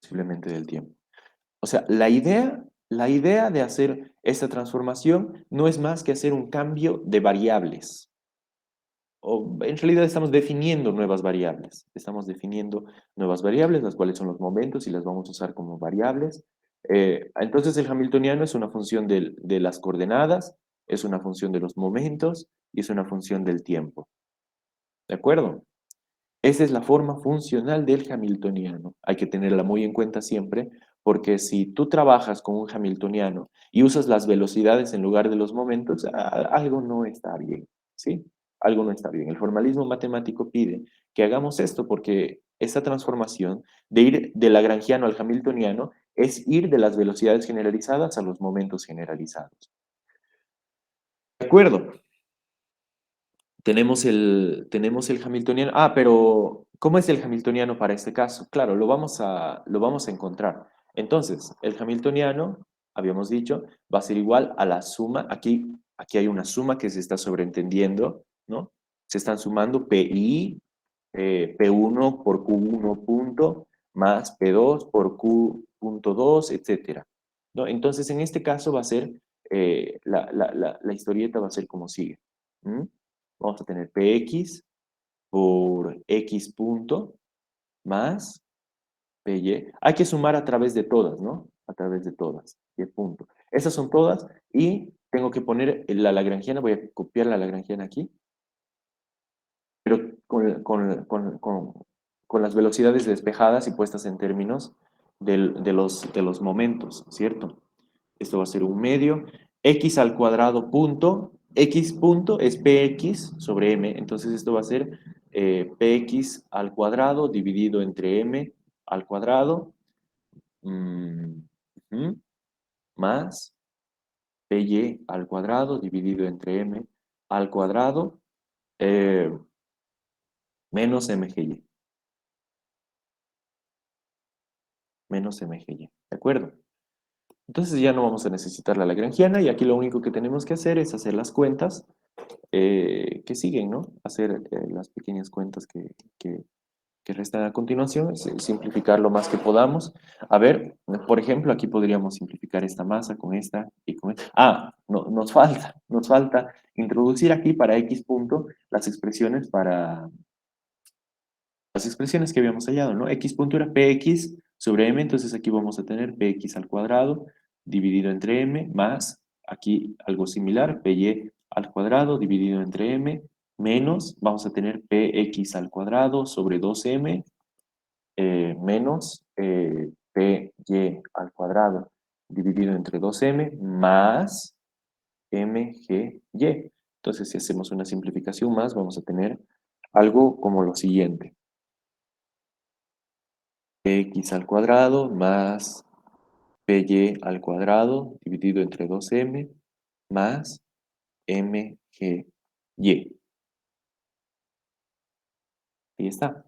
Speaker 1: Posiblemente del tiempo. O sea, la idea de hacer esta transformación no es más que hacer un cambio de variables. O en realidad estamos definiendo nuevas variables. Estamos definiendo nuevas variables, las cuales son los momentos y las vamos a usar como variables. Entonces el hamiltoniano es una función de las coordenadas, es una función de los momentos y es una función del tiempo. ¿De acuerdo? Esa es la forma funcional del hamiltoniano. Hay que tenerla muy en cuenta siempre, porque si tú trabajas con un hamiltoniano y usas las velocidades en lugar de los momentos, algo no está bien, ¿sí? Algo no está bien. El formalismo matemático pide que hagamos esto porque esta transformación de ir de lagrangiano al hamiltoniano es ir de las velocidades generalizadas a los momentos generalizados. ¿De acuerdo? Tenemos el hamiltoniano. Ah, pero ¿cómo es el hamiltoniano para este caso? Claro, lo vamos a encontrar. Entonces, el hamiltoniano, habíamos dicho, va a ser igual a la suma. Aquí hay una suma que se está sobreentendiendo, ¿no? Se están sumando PI, P1 por Q1 punto, más P2 por Q punto 2, etcétera. ¿No? Entonces, en este caso va a ser, la historieta va a ser como sigue. ¿Mm? Vamos a tener Px por X punto más Py. Hay que sumar a través de todas, ¿no? A través de todas. Y punto. Esas son todas y tengo que poner la lagrangiana, voy a copiar la lagrangiana aquí, pero con las velocidades despejadas y puestas en términos de los momentos, ¿cierto? Esto va a ser un medio. X al cuadrado punto. X punto es px sobre m. Entonces esto va a ser px al cuadrado dividido entre m al cuadrado mm, ujú, más py al cuadrado dividido entre m al cuadrado eh, menos mgy. Menos mgy. ¿De acuerdo? Entonces ya no vamos a necesitar la lagrangiana y aquí lo único que tenemos que hacer es hacer las cuentas que siguen, ¿no? Hacer las pequeñas cuentas que restan a continuación, simplificar lo más que podamos. A ver, por ejemplo, aquí podríamos simplificar esta masa con esta y con esta. Ah, no, nos falta introducir aquí para x punto las expresiones que habíamos hallado, ¿no? X punto era px sobre m, entonces aquí vamos a tener px al cuadrado dividido entre m más, aquí algo similar, py al cuadrado dividido entre m menos, vamos a tener px al cuadrado sobre 2m menos py al cuadrado dividido entre 2m más mgy. Entonces, si hacemos una simplificación más, vamos a tener algo como lo siguiente. X al cuadrado más py al cuadrado dividido entre 2m más mgy. Ahí está.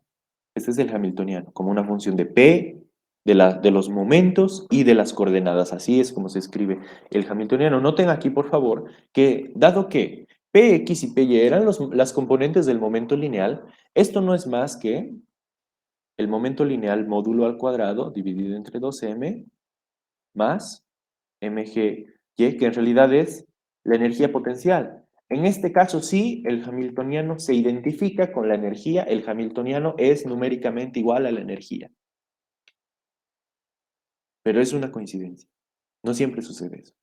Speaker 1: Este es el hamiltoniano, como una función de p, de los momentos y de las coordenadas. Así es como se escribe el hamiltoniano. Noten aquí, por favor, que dado que px y py eran las componentes del momento lineal, esto no es más que el momento lineal módulo al cuadrado dividido entre 2m más mg, que en realidad es la energía potencial. En este caso sí, el hamiltoniano se identifica con la energía, el hamiltoniano es numéricamente igual a la energía. Pero es una coincidencia. No siempre sucede eso.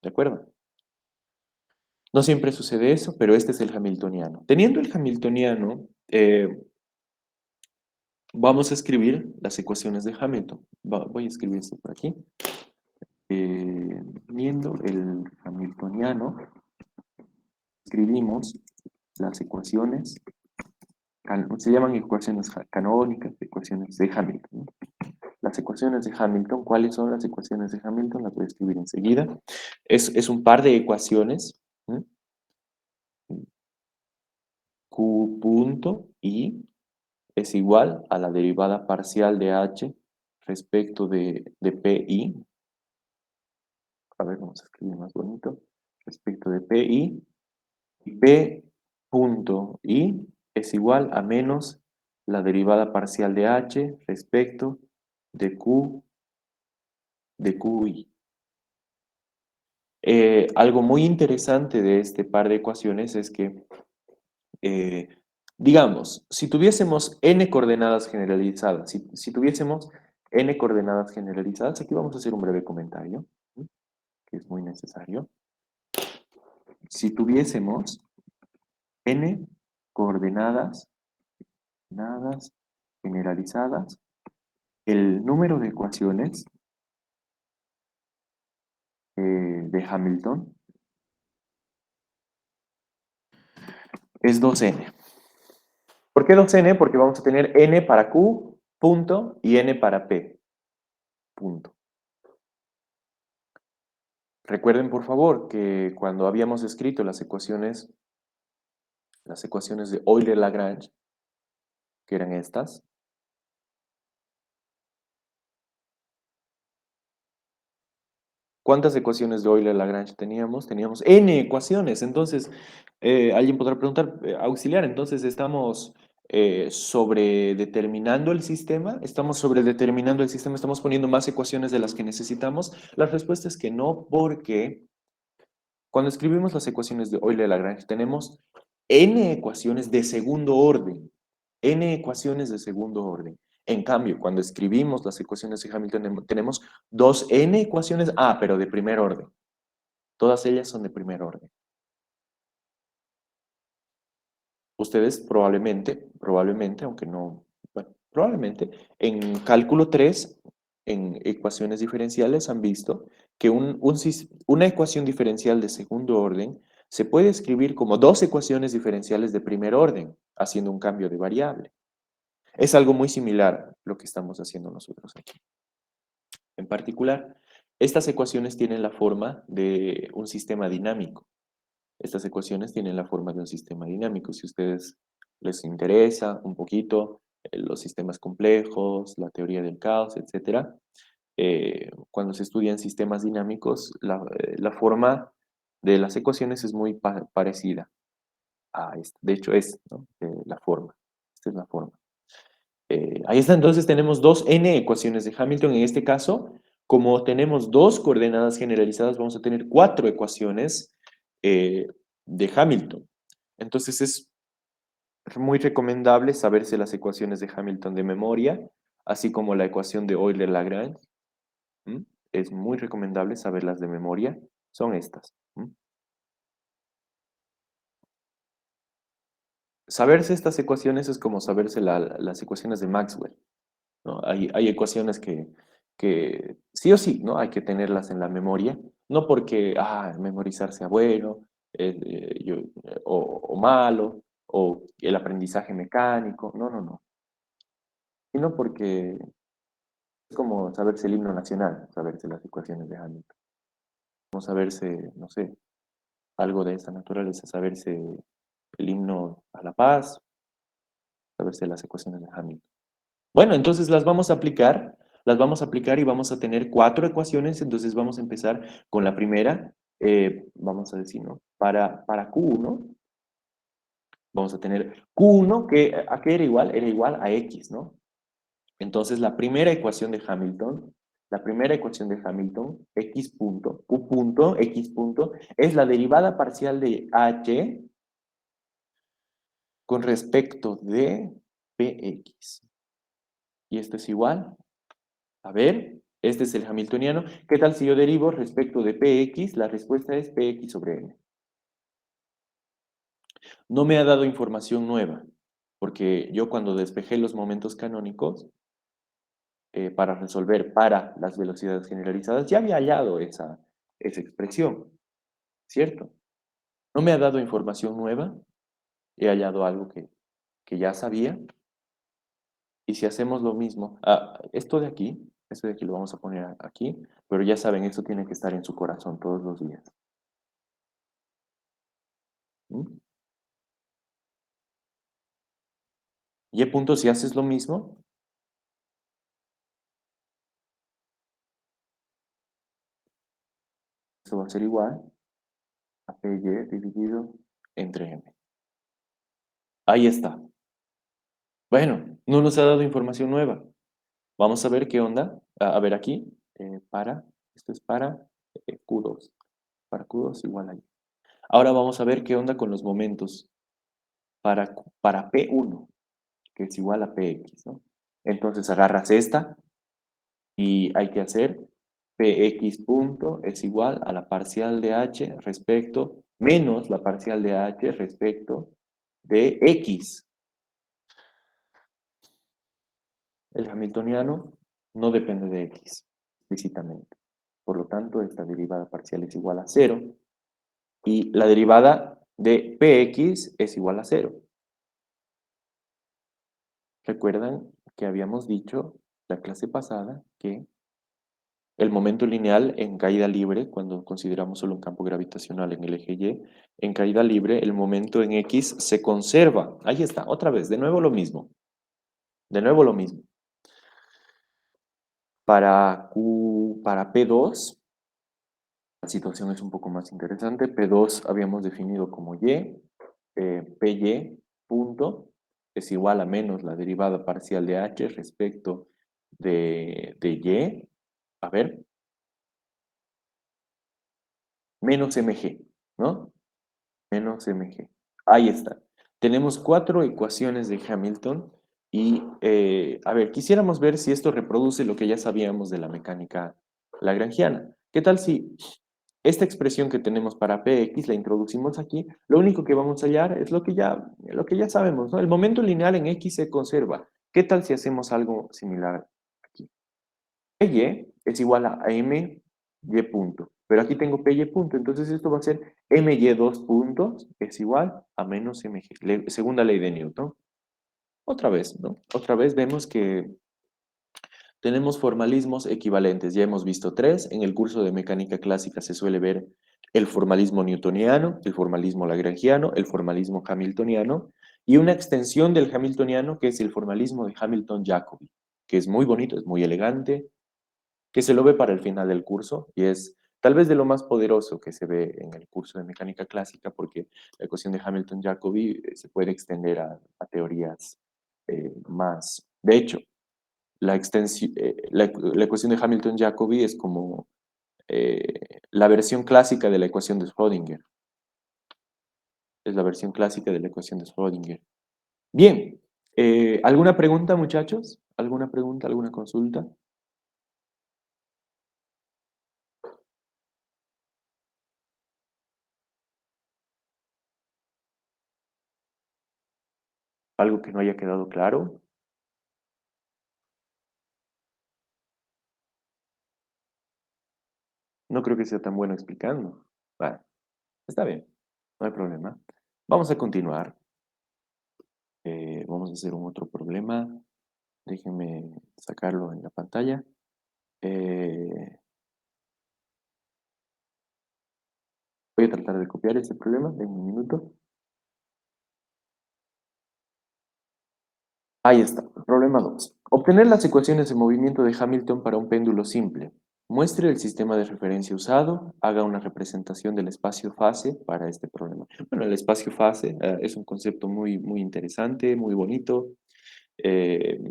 Speaker 1: ¿De acuerdo? No siempre sucede eso, pero este es el hamiltoniano. Teniendo el hamiltoniano, vamos a escribir las ecuaciones de Hamilton. Voy a escribir esto por aquí. Teniendo el hamiltoniano, escribimos las ecuaciones, se llaman ecuaciones canónicas, ecuaciones de Hamilton, ¿no? Las las ecuaciones de Hamilton. ¿Cuáles son las ecuaciones de Hamilton? Las voy a escribir enseguida. Es un par de ecuaciones. ¿Mm? Q punto I es igual a la derivada parcial de H respecto de PI. A ver, vamos a escribir más bonito. Respecto de PI. Y P punto I es igual a menos la derivada parcial de H respecto de QI. Algo muy interesante de este par de ecuaciones es que, eh, digamos, si tuviésemos n coordenadas generalizadas, si tuviésemos n coordenadas generalizadas, aquí vamos a hacer un breve comentario, ¿sí? Que es muy necesario. Si tuviésemos n coordenadas generalizadas, el número de ecuaciones de Hamilton es 2n. ¿Por qué 2n? Porque vamos a tener n para q, punto, y n para p, punto. Recuerden, por favor, que cuando habíamos escrito las ecuaciones de Euler-Lagrange, que eran estas, ¿cuántas ecuaciones de Euler-Lagrange teníamos? Teníamos n ecuaciones. Entonces, alguien podrá preguntar, auxiliar, entonces estamos sobredeterminando el sistema, estamos poniendo más ecuaciones de las que necesitamos. La respuesta es que no, porque cuando escribimos las ecuaciones de Euler-Lagrange tenemos n ecuaciones de segundo orden, n ecuaciones de segundo orden. En cambio, cuando escribimos las ecuaciones de Hamilton tenemos dos n ecuaciones, pero de primer orden. Todas ellas son de primer orden. Ustedes probablemente, aunque no, bueno, probablemente, en cálculo 3, en ecuaciones diferenciales, han visto que una ecuación diferencial de segundo orden se puede escribir como dos ecuaciones diferenciales de primer orden, haciendo un cambio de variable. Es algo muy similar a lo que estamos haciendo nosotros aquí. En particular, estas ecuaciones tienen la forma de un sistema dinámico. Estas ecuaciones tienen la forma de un sistema dinámico. Si a ustedes les interesa un poquito los sistemas complejos, la teoría del caos, etc., cuando se estudian sistemas dinámicos, la forma de las ecuaciones es muy parecida a esta. De hecho, es, ¿no? La forma. Esta es la forma. Ahí está, entonces tenemos dos n ecuaciones de Hamilton. En este caso, como tenemos dos coordenadas generalizadas, vamos a tener cuatro ecuaciones de Hamilton. Entonces es muy recomendable saberse las ecuaciones de Hamilton de memoria, así como la ecuación de Euler-Lagrange. ¿Mm? Es muy recomendable saberlas de memoria. Son estas. ¿Mm? Saberse estas ecuaciones es como saberse las ecuaciones de Maxwell, ¿no? Hay ecuaciones que sí o sí, ¿no? Hay que tenerlas en la memoria, no porque memorizar sea bueno o malo, o el aprendizaje mecánico, no, no, no, sino porque es como saberse el himno nacional, saberse las ecuaciones de Hamilton, como saberse, no sé, algo de esa naturaleza, saberse el himno a la paz, saberse las ecuaciones de Hamilton. Bueno, entonces las vamos a aplicar y vamos a tener cuatro ecuaciones, entonces vamos a empezar con la primera, vamos a decir, ¿no? Para Q1, vamos a tener Q1, ¿a qué era igual? Era igual a X, ¿no? Entonces la primera ecuación de Hamilton, X punto, Q punto, X punto, es la derivada parcial de H con respecto de Px. Y esto es igual. A ver, este es el hamiltoniano. ¿Qué tal si yo derivo respecto de Px? La respuesta es Px sobre n. No me ha dado información nueva, porque yo cuando despejé los momentos canónicos para resolver para las velocidades generalizadas, ya había hallado esa expresión, ¿cierto? No me ha dado información nueva, he hallado algo que ya sabía. Y si hacemos lo mismo, esto de aquí, Esto de aquí lo vamos a poner aquí, pero ya saben, esto tiene que estar en su corazón todos los días. ¿Mm? Y punto, si haces lo mismo, esto va a ser igual a PY dividido entre M. Ahí está. Bueno, no nos ha dado información nueva. Vamos a ver qué onda. A ver aquí, esto es para Q2. Para Q2 igual a Y. Ahora vamos a ver qué onda con los momentos para P1, que es igual a PX, ¿no? Entonces agarras esta y hay que hacer Px punto es igual a la parcial de H respecto, menos la parcial de H respecto de X. El hamiltoniano no depende de X explícitamente. Por lo tanto, esta derivada parcial es igual a cero y la derivada de Px es igual a cero. Recuerdan que habíamos dicho la clase pasada que el momento lineal en caída libre, cuando consideramos solo un campo gravitacional en el eje Y, en caída libre el momento en X se conserva. Ahí está, otra vez, de nuevo lo mismo. De nuevo lo mismo. Para P2, la situación es un poco más interesante. P2 habíamos definido como Y, PY punto es igual a menos la derivada parcial de H respecto de Y. A ver, menos mg, ¿no? Menos mg. Ahí está. Tenemos cuatro ecuaciones de Hamilton y, a ver, quisiéramos ver si esto reproduce lo que ya sabíamos de la mecánica lagrangiana. ¿Qué tal si esta expresión que tenemos para Px la introducimos aquí? Lo único que vamos a hallar es lo que ya sabemos, ¿no? El momento lineal en X se conserva. ¿Qué tal si hacemos algo similar aquí? Y es igual a my punto. Pero aquí tengo py punto, entonces esto va a ser my2 puntos es igual a menos mg. Segunda ley de Newton. Otra vez, ¿no? Otra vez vemos que tenemos formalismos equivalentes. Ya hemos visto tres. En el curso de mecánica clásica se suele ver el formalismo newtoniano, el formalismo lagrangiano, el formalismo hamiltoniano y una extensión del hamiltoniano que es el formalismo de Hamilton-Jacobi, que es muy bonito, es muy elegante, que se lo ve para el final del curso y es tal vez de lo más poderoso que se ve en el curso de mecánica clásica porque la ecuación de Hamilton-Jacobi se puede extender a teorías más. De hecho, la ecuación de Hamilton-Jacobi es como la versión clásica de la ecuación de Schrödinger. Es la versión clásica de la ecuación de Schrödinger. Bien, ¿alguna pregunta, muchachos? ¿Alguna pregunta, alguna consulta? ¿Algo que no haya quedado claro? No creo que sea tan bueno explicando. Vale, está bien, no hay problema. Vamos a continuar. Vamos a hacer un otro problema. Déjenme sacarlo en la pantalla. Eh, Voy a tratar de copiar este problema en un minuto. Ahí está, problema 2. Obtener las ecuaciones de movimiento de Hamilton para un péndulo simple. Muestre el sistema de referencia usado, haga una representación del espacio-fase para este problema. Bueno, el espacio-fase es un concepto muy, muy interesante, muy bonito. Eh,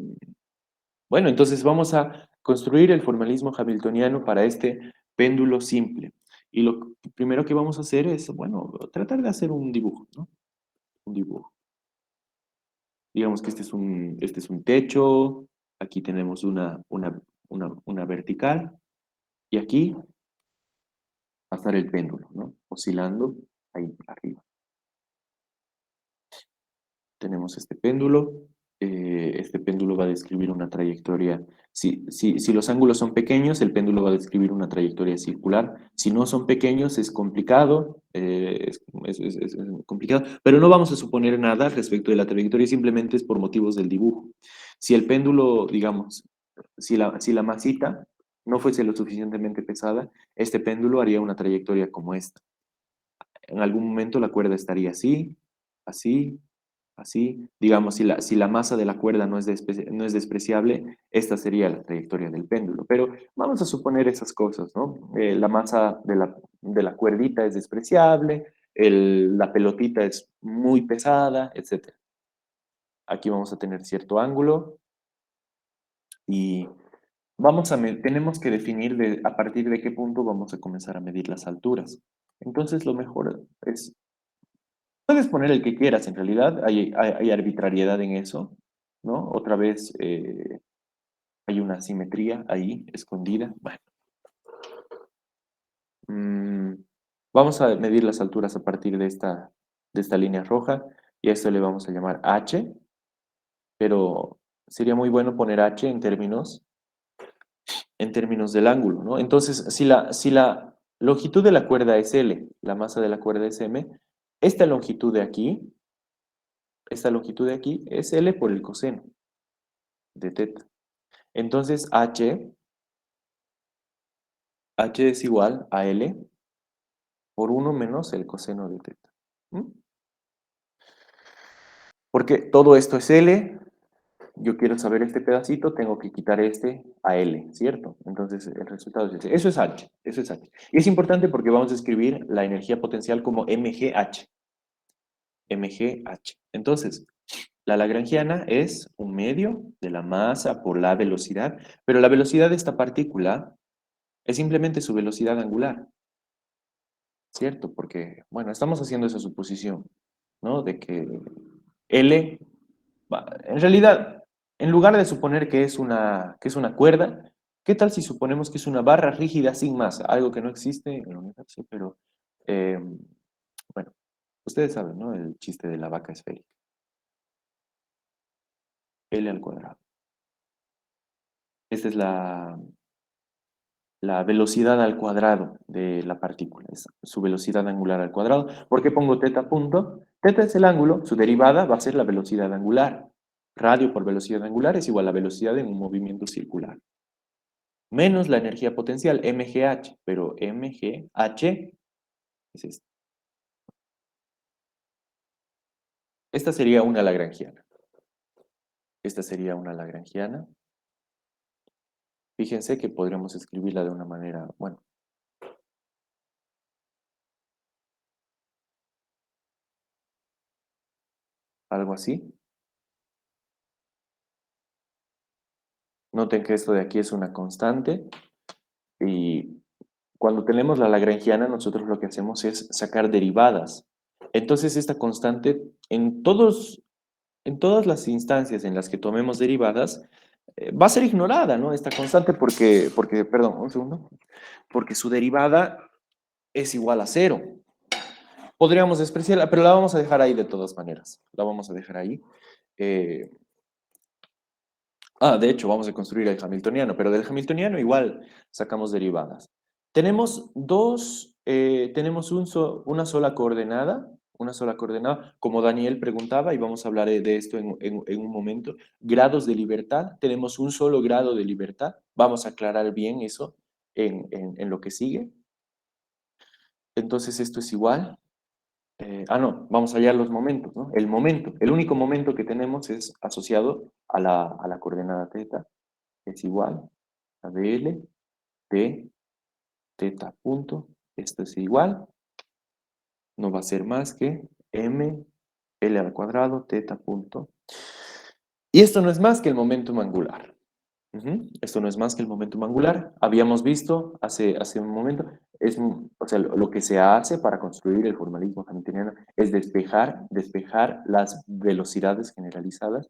Speaker 1: bueno, entonces vamos a construir el formalismo hamiltoniano para este péndulo simple. Y lo primero que vamos a hacer es, bueno, tratar de hacer un dibujo, ¿no? Un dibujo. Digamos que este es un techo, aquí tenemos una vertical, y aquí va a estar el péndulo, ¿no? Oscilando ahí arriba. Tenemos este péndulo va a describir una trayectoria, si los ángulos son pequeños, el péndulo va a describir una trayectoria circular, si no son pequeños es complicado, es complicado, pero no vamos a suponer nada respecto de la trayectoria, simplemente es por motivos del dibujo. Si el péndulo, digamos, si la masita no fuese lo suficientemente pesada, este péndulo haría una trayectoria como esta. En algún momento la cuerda estaría así, así, así. Digamos, si la masa de la cuerda no es despreciable, esta sería la trayectoria del péndulo. Pero vamos a suponer esas cosas, ¿no? La masa de la cuerdita es despreciable, la pelotita es muy pesada, etc. Aquí vamos a tener cierto ángulo y tenemos que definir a partir de qué punto vamos a comenzar a medir las alturas. Entonces, lo mejor es, puedes poner el que quieras, en realidad, hay arbitrariedad en eso, ¿no? Otra vez hay una simetría ahí, escondida. Bueno, mm, vamos a medir las alturas a partir de esta línea roja y a esto le vamos a llamar H, pero sería muy bueno poner H en términos del ángulo, ¿no? Entonces, si la longitud de la cuerda es L, la masa de la cuerda es M, esta longitud de aquí, es L por el coseno de teta. Entonces, H es igual a L por 1 menos el coseno de teta. ¿Mm? Porque todo esto es L, yo quiero saber este pedacito, tengo que quitar este a L, ¿cierto? Entonces el resultado es ese. Eso es H, eso es H. Y es importante porque vamos a escribir la energía potencial como MGH. MGH. Entonces, la lagrangiana es un medio de la masa por la velocidad, pero la velocidad de esta partícula es simplemente su velocidad angular, ¿cierto? Porque, bueno, estamos haciendo esa suposición, ¿no? De que L, en realidad, en lugar de suponer que es una cuerda, ¿qué tal si suponemos que es una barra rígida sin masa? Algo que no existe en el universo, pero, eh, bueno, ustedes saben, ¿no? El chiste de la vaca esférica. L al cuadrado. Esta es la velocidad al cuadrado de la partícula, es su velocidad angular al cuadrado. ¿Por qué pongo teta punto? Teta es el ángulo, su derivada va a ser la velocidad angular. Radio por velocidad angular es igual a la velocidad en un movimiento circular. Menos la energía potencial, mgh, pero mgh es esta. Esta sería una lagrangiana. Esta sería una lagrangiana. Fíjense que podríamos escribirla de una manera, bueno, algo así. Noten que esto de aquí es una constante y cuando tenemos la lagrangiana nosotros lo que hacemos es sacar derivadas. Entonces esta constante en todas las instancias en las que tomemos derivadas va a ser ignorada, ¿no? Esta constante perdón, un segundo, porque su derivada es igual a cero. Podríamos despreciarla, pero la vamos a dejar ahí de todas maneras. La vamos a dejar ahí. Eh, de hecho, vamos a construir el hamiltoniano, pero del hamiltoniano igual sacamos derivadas. Tenemos una sola coordenada, como Daniel preguntaba, y vamos a hablar de esto en un momento. Grados de libertad, tenemos un solo grado de libertad. Vamos a aclarar bien eso en lo que sigue. Entonces esto es igual. No, vamos a hallar los momentos, ¿no? El único momento que tenemos es asociado a la coordenada teta, es igual a dl de teta punto, esto es igual, no va a ser más que m l al cuadrado teta punto. Y esto no es más que el momentum angular. Esto no es más que el momentum angular. Habíamos visto hace un momento, o sea, lo que se hace para construir el formalismo hamiltoniano es despejar las velocidades generalizadas.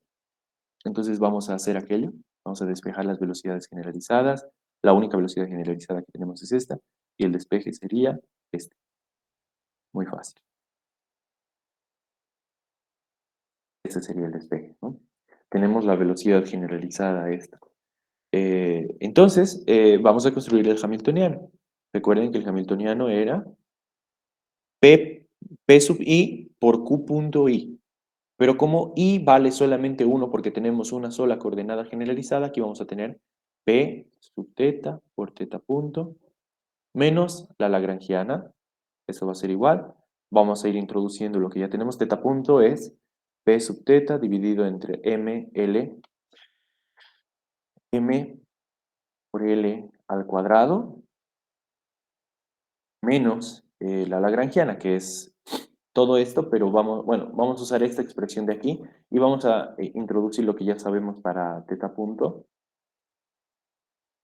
Speaker 1: Entonces vamos a hacer aquello, vamos a despejar las velocidades generalizadas. La única velocidad generalizada que tenemos es esta, y el despeje sería este. Muy fácil. Este sería el despeje, ¿no? Tenemos la velocidad generalizada esta. Entonces, vamos a construir el hamiltoniano. Recuerden que el hamiltoniano era P sub i por Q punto i. Pero como i vale solamente 1 porque tenemos una sola coordenada generalizada, aquí vamos a tener P sub teta por teta punto menos la lagrangiana. Eso va a ser igual. Vamos a ir introduciendo lo que ya tenemos. Teta punto es P sub teta dividido entre M por L al cuadrado menos la lagrangiana, que es todo esto, pero vamos, bueno, vamos a usar esta expresión de aquí y vamos a introducir lo que ya sabemos para teta punto.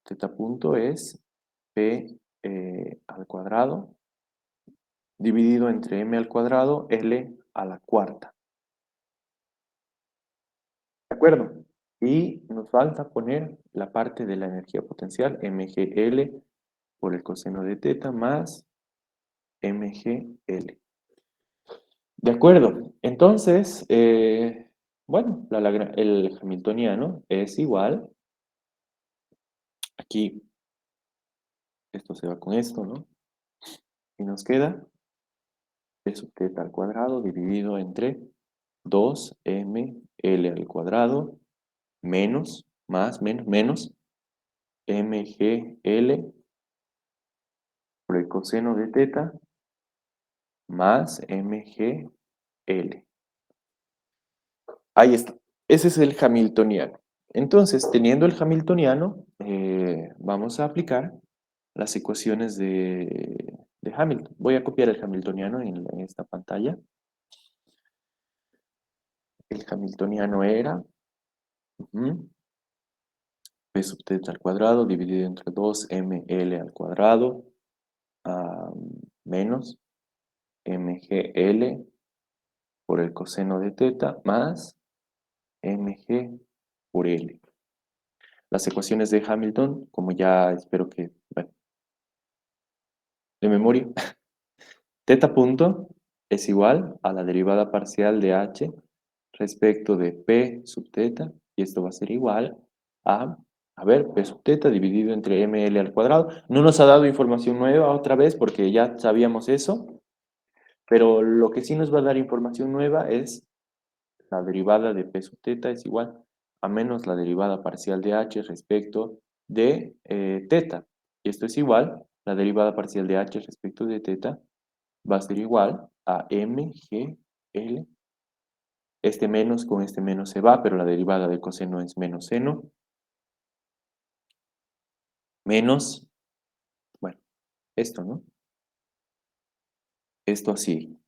Speaker 1: Teta punto es P al cuadrado dividido entre M al cuadrado L a la cuarta. ¿De acuerdo? Y nos falta poner la parte de la energía potencial, mgl por el coseno de teta más mgl. De acuerdo. Entonces, bueno, el hamiltoniano es igual. Aquí, esto se va con esto, ¿no? Y nos queda P sub teta al cuadrado dividido entre 2ml al cuadrado menos, más, menos mgl por el coseno de teta más mgl. Ahí está. Ese es el hamiltoniano. Entonces, teniendo el hamiltoniano, vamos a aplicar las ecuaciones de Hamilton. Voy a copiar el hamiltoniano en esta pantalla. El hamiltoniano era P sub teta al cuadrado dividido entre 2ml al cuadrado ah, menos mgl por el coseno de teta más mg por L. Las ecuaciones de Hamilton, como ya espero que, bueno, de memoria, teta punto es igual a la derivada parcial de h respecto de p sub teta, y esto va a ser igual a ver, p sub teta dividido entre ml al cuadrado. No nos ha dado información nueva otra vez porque ya sabíamos eso, pero lo que sí nos va a dar información nueva es la derivada de p sub teta es igual a menos la derivada parcial de h respecto de teta. Y esto es igual, la derivada parcial de h respecto de teta va a ser igual a mgl. Este menos con este menos se va, pero la derivada del coseno es menos seno. Menos, bueno, esto, ¿no? Esto así.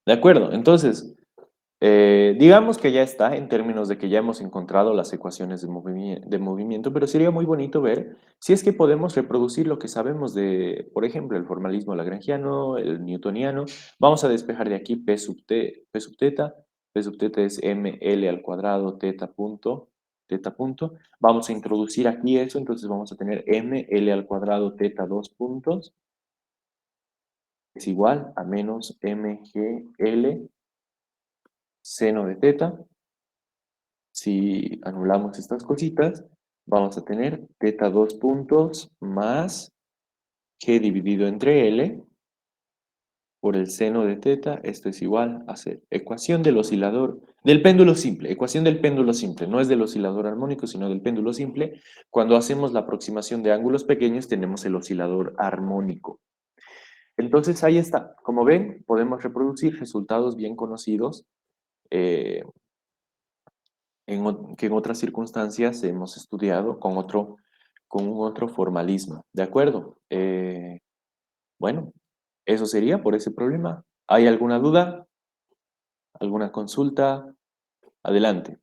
Speaker 1: ¿De acuerdo? Entonces, digamos que ya está en términos de que ya hemos encontrado las ecuaciones de movimiento, pero sería muy bonito ver si es que podemos reproducir lo que sabemos de, por ejemplo, el formalismo lagrangiano, el newtoniano. Vamos a despejar de aquí P sub teta. P sub teta es ml al cuadrado teta punto, teta punto. Vamos a introducir aquí eso, entonces vamos a tener ml al cuadrado teta 2 puntos es igual a menos mgl seno de teta. Si anulamos estas cositas, vamos a tener teta 2 puntos más g dividido entre L por el seno de teta. Esto es igual a ser ecuación del oscilador, del péndulo simple, ecuación del péndulo simple, no es del oscilador armónico, sino del péndulo simple. Cuando hacemos la aproximación de ángulos pequeños, tenemos el oscilador armónico. Entonces ahí está. Como ven, podemos reproducir resultados bien conocidos eh, que en otras circunstancias hemos estudiado con un otro formalismo. ¿De acuerdo? Bueno, eso sería por ese problema. ¿Hay alguna duda? ¿Alguna consulta? Adelante.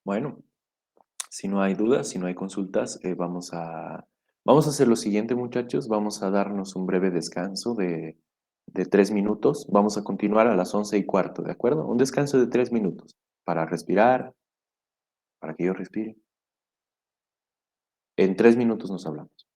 Speaker 1: Bueno, si no hay dudas, si no hay consultas, vamos a hacer lo siguiente, muchachos. Vamos a darnos un breve descanso de 3 minutos. Vamos a continuar a las 11:15, ¿de acuerdo? Un descanso de 3 minutos para respirar, para que yo respire. En 3 minutos nos hablamos.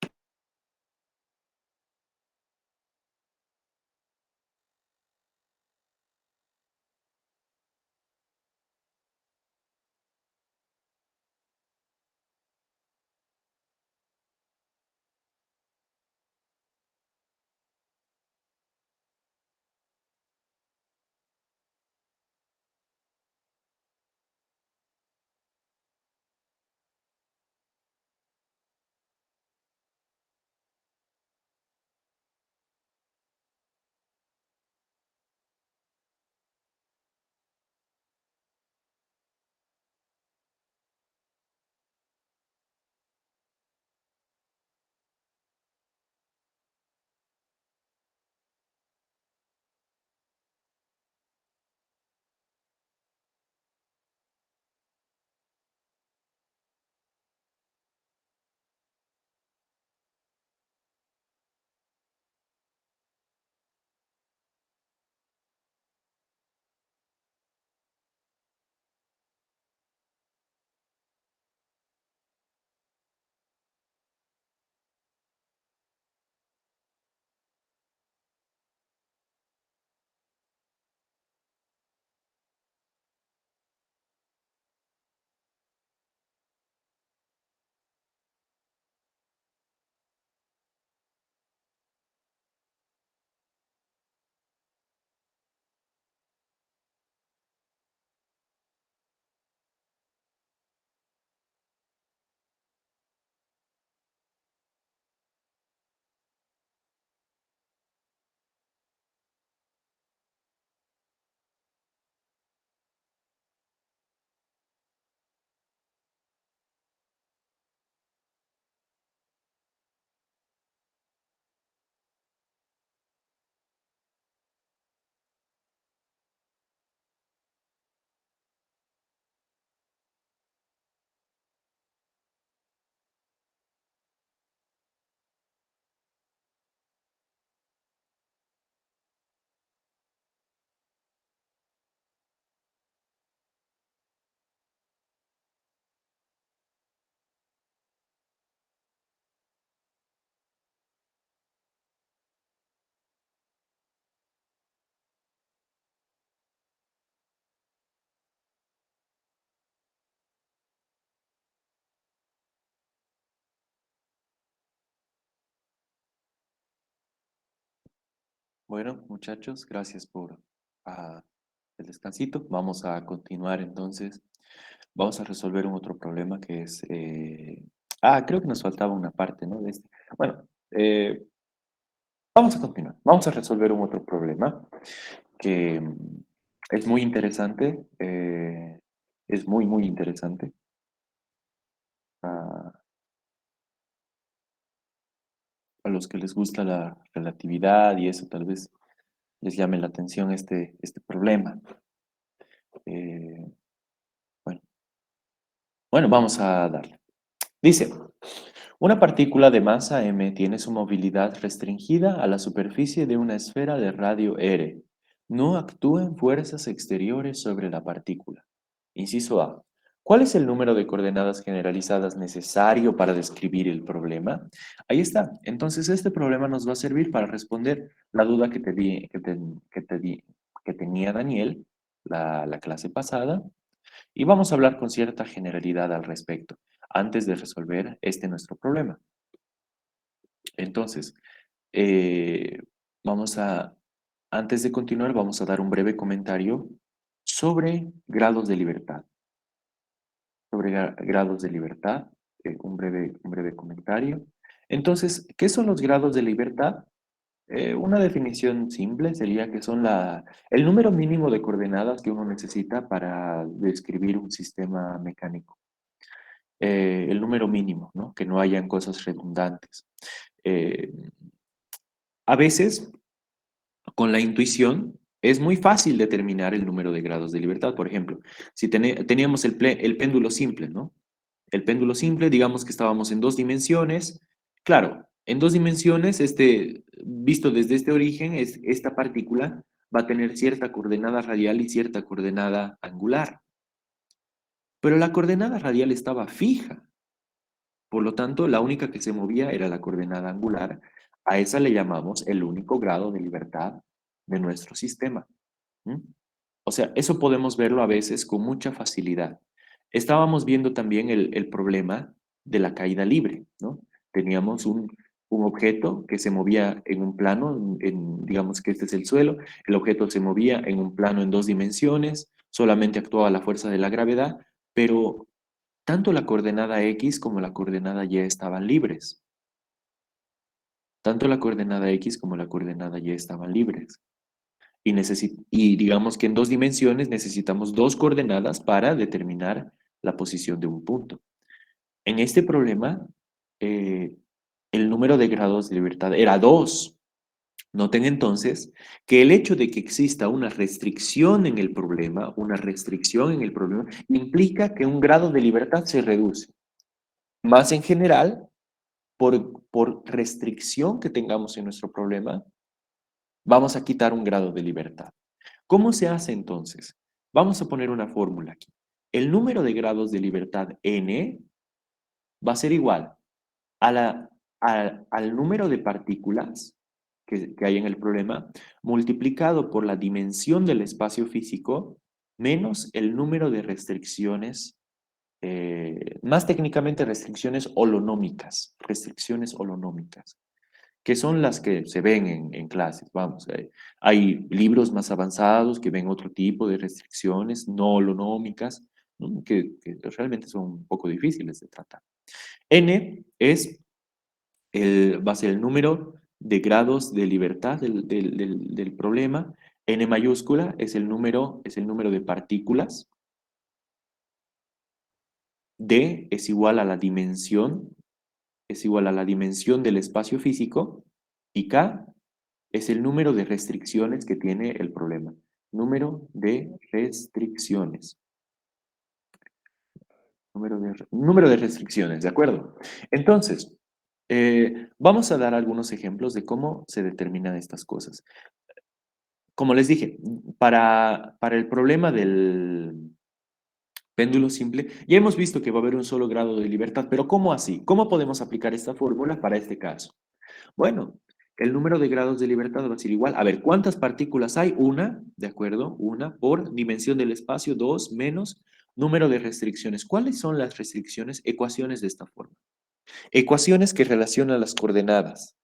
Speaker 1: Bueno, muchachos, gracias por el descansito. Vamos a continuar entonces. Vamos a resolver un otro problema que es... creo que nos faltaba una parte, ¿no? De este. Bueno, vamos a continuar. Vamos a resolver un otro problema que es muy interesante. Es muy, muy interesante. ah, a los que les gusta la relatividad y eso tal vez les llame la atención este problema. Eh, bueno, bueno, vamos a darle. Dice, una partícula de masa m tiene su movilidad restringida a la superficie de una esfera de radio r. No actúan fuerzas exteriores sobre la partícula. Inciso A. ¿Cuál es el número de coordenadas generalizadas necesario para describir el problema? Ahí está. Entonces, este problema nos va a servir para responder la duda que te di, que tenía Daniel la clase pasada, y vamos a hablar con cierta generalidad al respecto, antes de resolver este nuestro problema. Entonces, eh, vamos a, antes de continuar, vamos a dar un breve comentario sobre grados de libertad. Sobre grados de libertad, un breve comentario. Entonces, ¿qué son los grados de libertad? Una definición simple sería que son el número mínimo de coordenadas que uno necesita para describir un sistema mecánico. El número mínimo, ¿no? Que no hayan cosas redundantes. Eh, a veces, con la intuición, es muy fácil determinar el número de grados de libertad. Por ejemplo, si teníamos el péndulo simple, ¿no? El péndulo simple, digamos que estábamos en dos dimensiones. Claro, en dos dimensiones, visto desde este origen, esta partícula va a tener cierta coordenada radial y cierta coordenada angular. Pero la coordenada radial estaba fija. Por lo tanto, la única que se movía era la coordenada angular. A esa le llamamos el único grado de libertad de nuestro sistema. ¿Mm? O sea, eso podemos verlo a veces con mucha facilidad. Estábamos viendo también el problema de la caída libre, ¿no? Teníamos un objeto que se movía en un plano, digamos que este es el suelo, el objeto se movía en un plano en dos dimensiones, solamente actuaba la fuerza de la gravedad, pero tanto la coordenada X como la coordenada Y estaban libres. Tanto la coordenada X como la coordenada Y estaban libres. Y digamos que en dos dimensiones necesitamos dos coordenadas para determinar la posición de un punto. En este problema, eh, el número de grados de libertad era 2. Noten entonces que el hecho de que exista una restricción en el problema, implica que un grado de libertad se reduce. Más en general, por restricción que tengamos en nuestro problema, vamos a quitar un grado de libertad. ¿Cómo se hace entonces? Vamos a poner una fórmula aquí. El número de grados de libertad n va a ser igual al número de partículas que hay en el problema, multiplicado por la dimensión del espacio físico, menos el número de restricciones, más técnicamente restricciones holonómicas, que son las que se ven en clases. Vamos, hay libros más avanzados que ven otro tipo de restricciones no holonómicas, ¿no? Que realmente son un poco difíciles de tratar. N va a ser el número de grados de libertad del problema. N mayúscula es el número de partículas. D es igual a la dimensión del espacio físico, y K es el número de restricciones que tiene el problema. Número de restricciones. Número de restricciones, ¿de acuerdo? Entonces, vamos a dar algunos ejemplos de cómo se determinan estas cosas. Como les dije, para el problema del péndulo simple, ya hemos visto que va a haber un solo grado de libertad, pero ¿cómo así? ¿Cómo podemos aplicar esta fórmula para este caso? Bueno, el número de grados de libertad va a ser igual. A ver, ¿cuántas partículas hay? Una, ¿de acuerdo? Una por dimensión del espacio, dos menos número de restricciones. ¿Cuáles son las restricciones? Ecuaciones de esta forma. Ecuaciones que relacionan las coordenadas,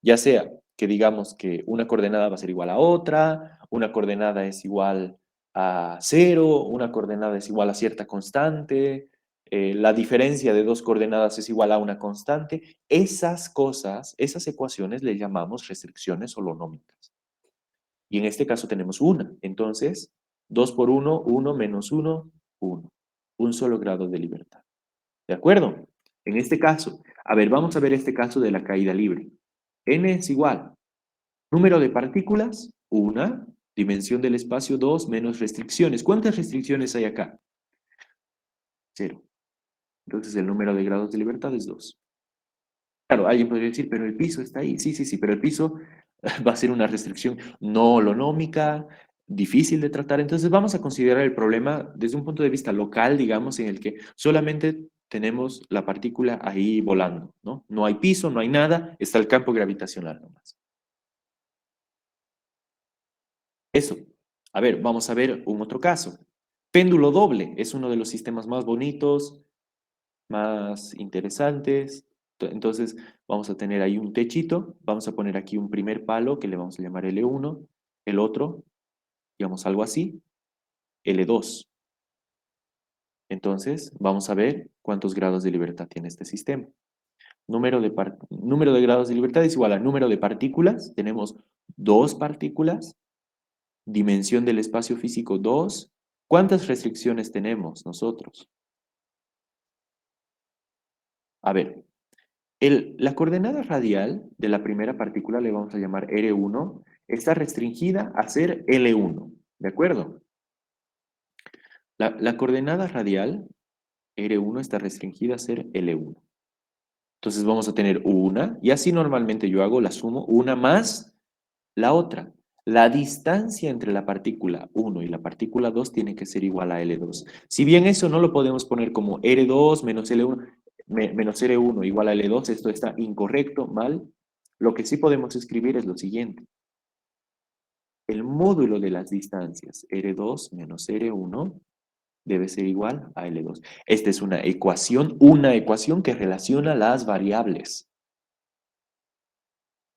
Speaker 1: ya sea que digamos que una coordenada va a ser igual a otra, una coordenada es igual a cero, una coordenada es igual a cierta constante, la diferencia de dos coordenadas es igual a una constante. Esas cosas, esas ecuaciones le llamamos restricciones holonómicas. Y en este caso tenemos una. Entonces, 2 por uno menos uno 1. Un solo grado de libertad. ¿De acuerdo? En este caso, a ver, vamos a ver este caso de la caída libre. N es igual. Número de partículas, 1. Dimensión del espacio, 2, menos restricciones. ¿Cuántas restricciones hay acá? 0. Entonces el número de grados de libertad es 2. Claro, alguien podría decir, pero el piso está ahí. Sí, sí, sí, pero el piso va a ser una restricción no holonómica, difícil de tratar. Entonces vamos a considerar el problema desde un punto de vista local, digamos, en el que solamente tenemos la partícula ahí volando, ¿no? No hay piso, no hay nada, está el campo gravitacional nomás. Eso. A ver, vamos a ver un otro caso. Péndulo doble es uno de los sistemas más bonitos, más interesantes. Entonces vamos a tener ahí un techito, vamos a poner aquí un primer palo que le vamos a llamar L1, el otro, digamos algo así, L2. Entonces vamos a ver cuántos grados de libertad tiene este sistema. Número de grados de libertad es igual al número de partículas. Tenemos dos partículas, dimensión del espacio físico 2. ¿Cuántas restricciones tenemos nosotros? A ver, la coordenada radial de la primera partícula le vamos a llamar R1, está restringida a ser L1, ¿de acuerdo? La coordenada radial R1 está restringida a ser L1. Entonces vamos a tener una, y así normalmente yo hago la sumo, una más la otra. La distancia entre la partícula 1 y la partícula 2 tiene que ser igual a L2. Si bien eso no lo podemos poner como R2 menos L1, menos R1 igual a L2, esto está incorrecto, mal. Lo que sí podemos escribir es lo siguiente. El módulo de las distancias R2 menos R1 debe ser igual a L2. Esta es una ecuación que relaciona las variables.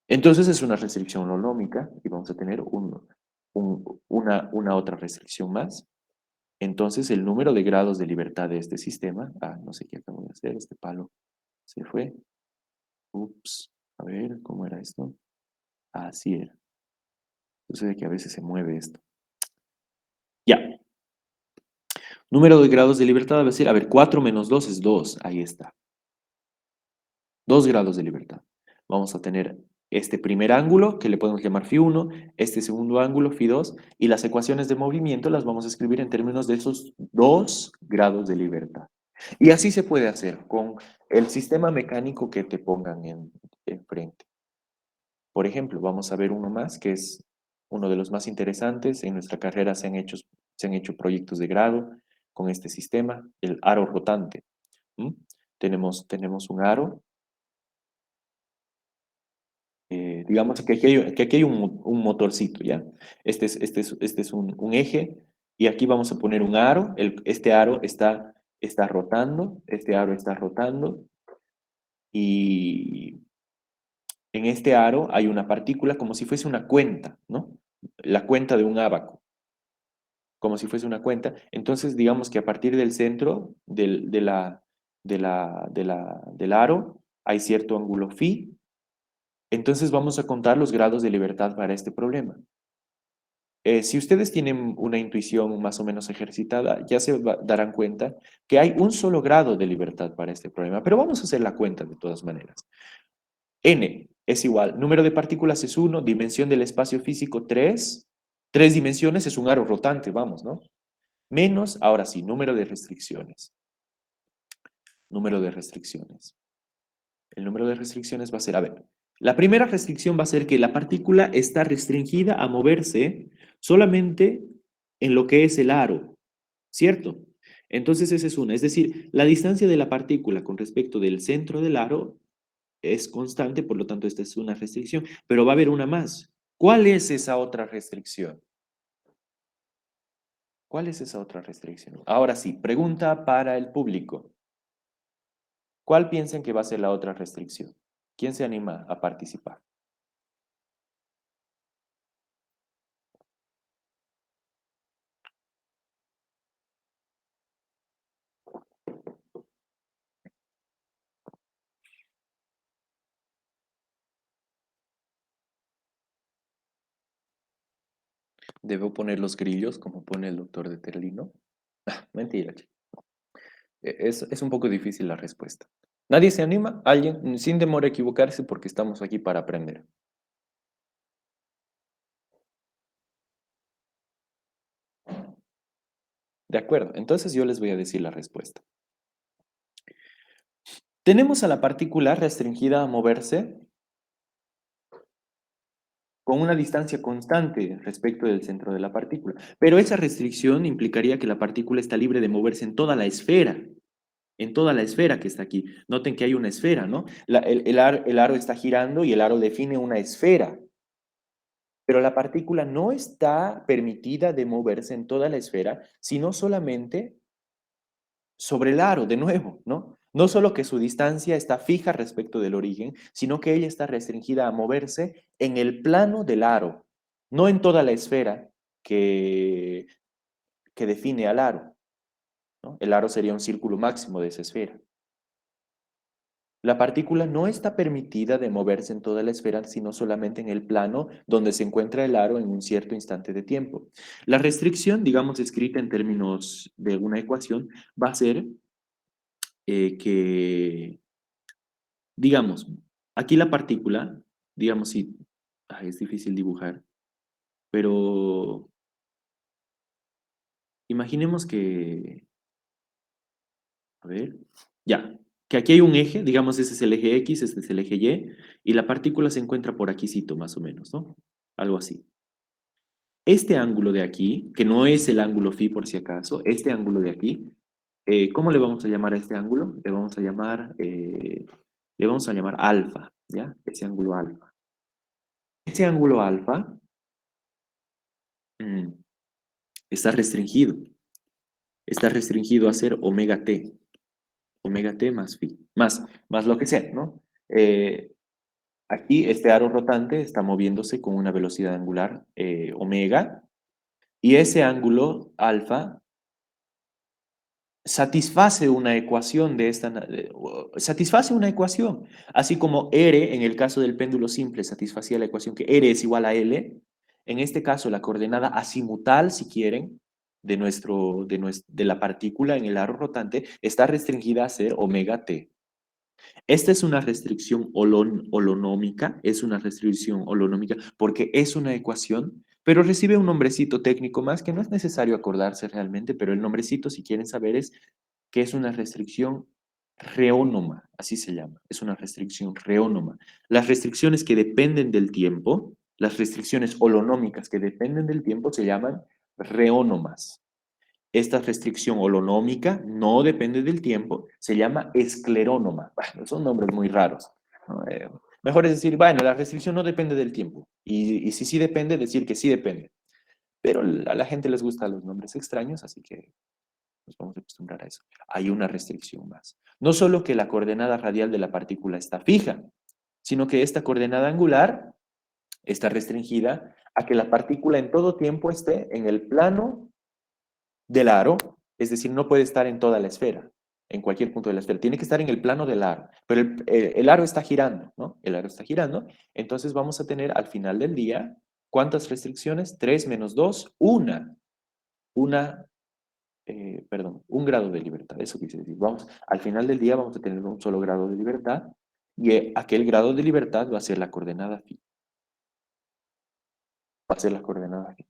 Speaker 1: Entonces es una restricción holonómica y vamos a tener una otra restricción más. Entonces el número de grados de libertad de este sistema, no sé qué acabo de hacer, este palo se fue. Ups, a ver, ¿cómo era esto? Así era. Sucede que a veces se mueve esto. Ya. Número de grados de libertad va a ser, a ver, 4 menos 2 es 2, ahí está. 2 grados de libertad. Vamos a tener este primer ángulo, que le podemos llamar φ1, este segundo ángulo, φ2, y las ecuaciones de movimiento las vamos a escribir en términos de esos 2 grados de libertad. Y así se puede hacer con el sistema mecánico que te pongan enfrente. Por ejemplo, vamos a ver uno más, que es uno de los más interesantes. En nuestra carrera se han hecho proyectos de grado con este sistema, el aro rotante. ¿Mm? Tenemos un aro. Digamos que aquí hay un motorcito, ¿ya? Este es un eje y aquí vamos a poner un aro. Este aro está rotando, este aro está rotando y en este aro hay una partícula como si fuese una cuenta, ¿no? La cuenta de un ábaco, como si fuese una cuenta. Entonces, digamos que a partir del centro del aro hay cierto ángulo phi. Entonces vamos a contar los grados de libertad para este problema. Si ustedes tienen una intuición más o menos ejercitada, ya se darán cuenta que hay un solo grado de libertad para este problema, pero vamos a hacer la cuenta de todas maneras. N es igual, número de partículas es 1, dimensión del espacio físico 3, 3 dimensiones es un aro rotante, vamos, ¿no? Menos, ahora sí, número de restricciones. Número de restricciones. El número de restricciones va a ser, a ver, la primera restricción va a ser que la partícula está restringida a moverse solamente en lo que es el aro, ¿cierto? Entonces esa es una, es decir, la distancia de la partícula con respecto del centro del aro es constante, por lo tanto esta es una restricción, pero va a haber una más. ¿Cuál es esa otra restricción? ¿Cuál es esa otra restricción? Ahora sí, pregunta para el público. ¿Cuál piensan que va a ser la otra restricción? ¿Quién se anima a participar? Debo poner los grillos como pone el doctor de Terlino. Mentira, chico. Es un poco difícil la respuesta. ¿Nadie se anima? ¿Alguien? Sin demora a equivocarse porque estamos aquí para aprender. De acuerdo, entonces yo les voy a decir la respuesta. Tenemos a la partícula restringida a moverse con una distancia constante respecto del centro de la partícula, pero esa restricción implicaría que la partícula está libre de moverse en toda la esfera que está aquí. Noten que hay una esfera, ¿no? El aro está girando y el aro define una esfera, pero la partícula no está permitida de moverse en toda la esfera, sino solamente sobre el aro, de nuevo, ¿no? No solo que su distancia está fija respecto del origen, sino que ella está restringida a moverse en el plano del aro, no en toda la esfera que, que define al aro, ¿no? El aro sería un círculo máximo de esa esfera. La partícula no está permitida de moverse en toda la esfera, sino solamente en el plano donde se encuentra el aro en un cierto instante de tiempo. La restricción, digamos, escrita en términos de una ecuación, va a ser que, digamos, aquí la partícula, digamos, si, es difícil dibujar, pero imaginemos que, a ver, ya, que aquí hay un eje, digamos, ese es el eje X, este es el eje y la partícula se encuentra por aquícito, más o menos, ¿no? Algo así. Este ángulo de aquí, que no es el ángulo phi por si acaso, este ángulo de aquí, ¿cómo le vamos a llamar a este ángulo? Le vamos a llamar alfa, ¿ya? Ese ángulo alfa. Ese ángulo alfa mm, está restringido. Está restringido a ser omega t más phi, más lo que sea, ¿no? Aquí este aro rotante está moviéndose con una velocidad angular omega, y ese ángulo alfa satisface una ecuación satisface una ecuación, así como R en el caso del péndulo simple satisfacía la ecuación que R es igual a L. En este caso la coordenada azimutal, si quieren, de la partícula en el aro rotante está restringida a ser omega t. Esta es una restricción holonómica, es una restricción holonómica porque es una ecuación, pero recibe un nombrecito técnico más que no es necesario acordarse realmente, pero el nombrecito, si quieren saber, es que es una restricción reónoma, así se llama, es una restricción reónoma. Las restricciones que dependen del tiempo, las restricciones holonómicas que dependen del tiempo se llaman reónomas. Esta restricción holonómica no depende del tiempo, se llama esclerónoma. Bueno, son nombres muy raros, ¿no? Mejor es decir, bueno, la restricción no depende del tiempo. Y si sí depende, decir que sí depende. Pero a la gente les gustan los nombres extraños, así que nos vamos a acostumbrar a eso. Hay una restricción más. No solo que la coordenada radial de la partícula está fija, sino que esta coordenada angular está restringida a que la partícula en todo tiempo esté en el plano del aro, es decir, no puede estar en toda la esfera, en cualquier punto de la esfera, tiene que estar en el plano del aro, pero el aro está girando, ¿no? El aro está girando, entonces vamos a tener al final del día, ¿cuántas restricciones? 3 menos 2, perdón, un grado de libertad, eso quise decir. Vamos, al final del día vamos a tener un solo grado de libertad y aquel grado de libertad va a ser la coordenada phi, va a ser la coordenada phi.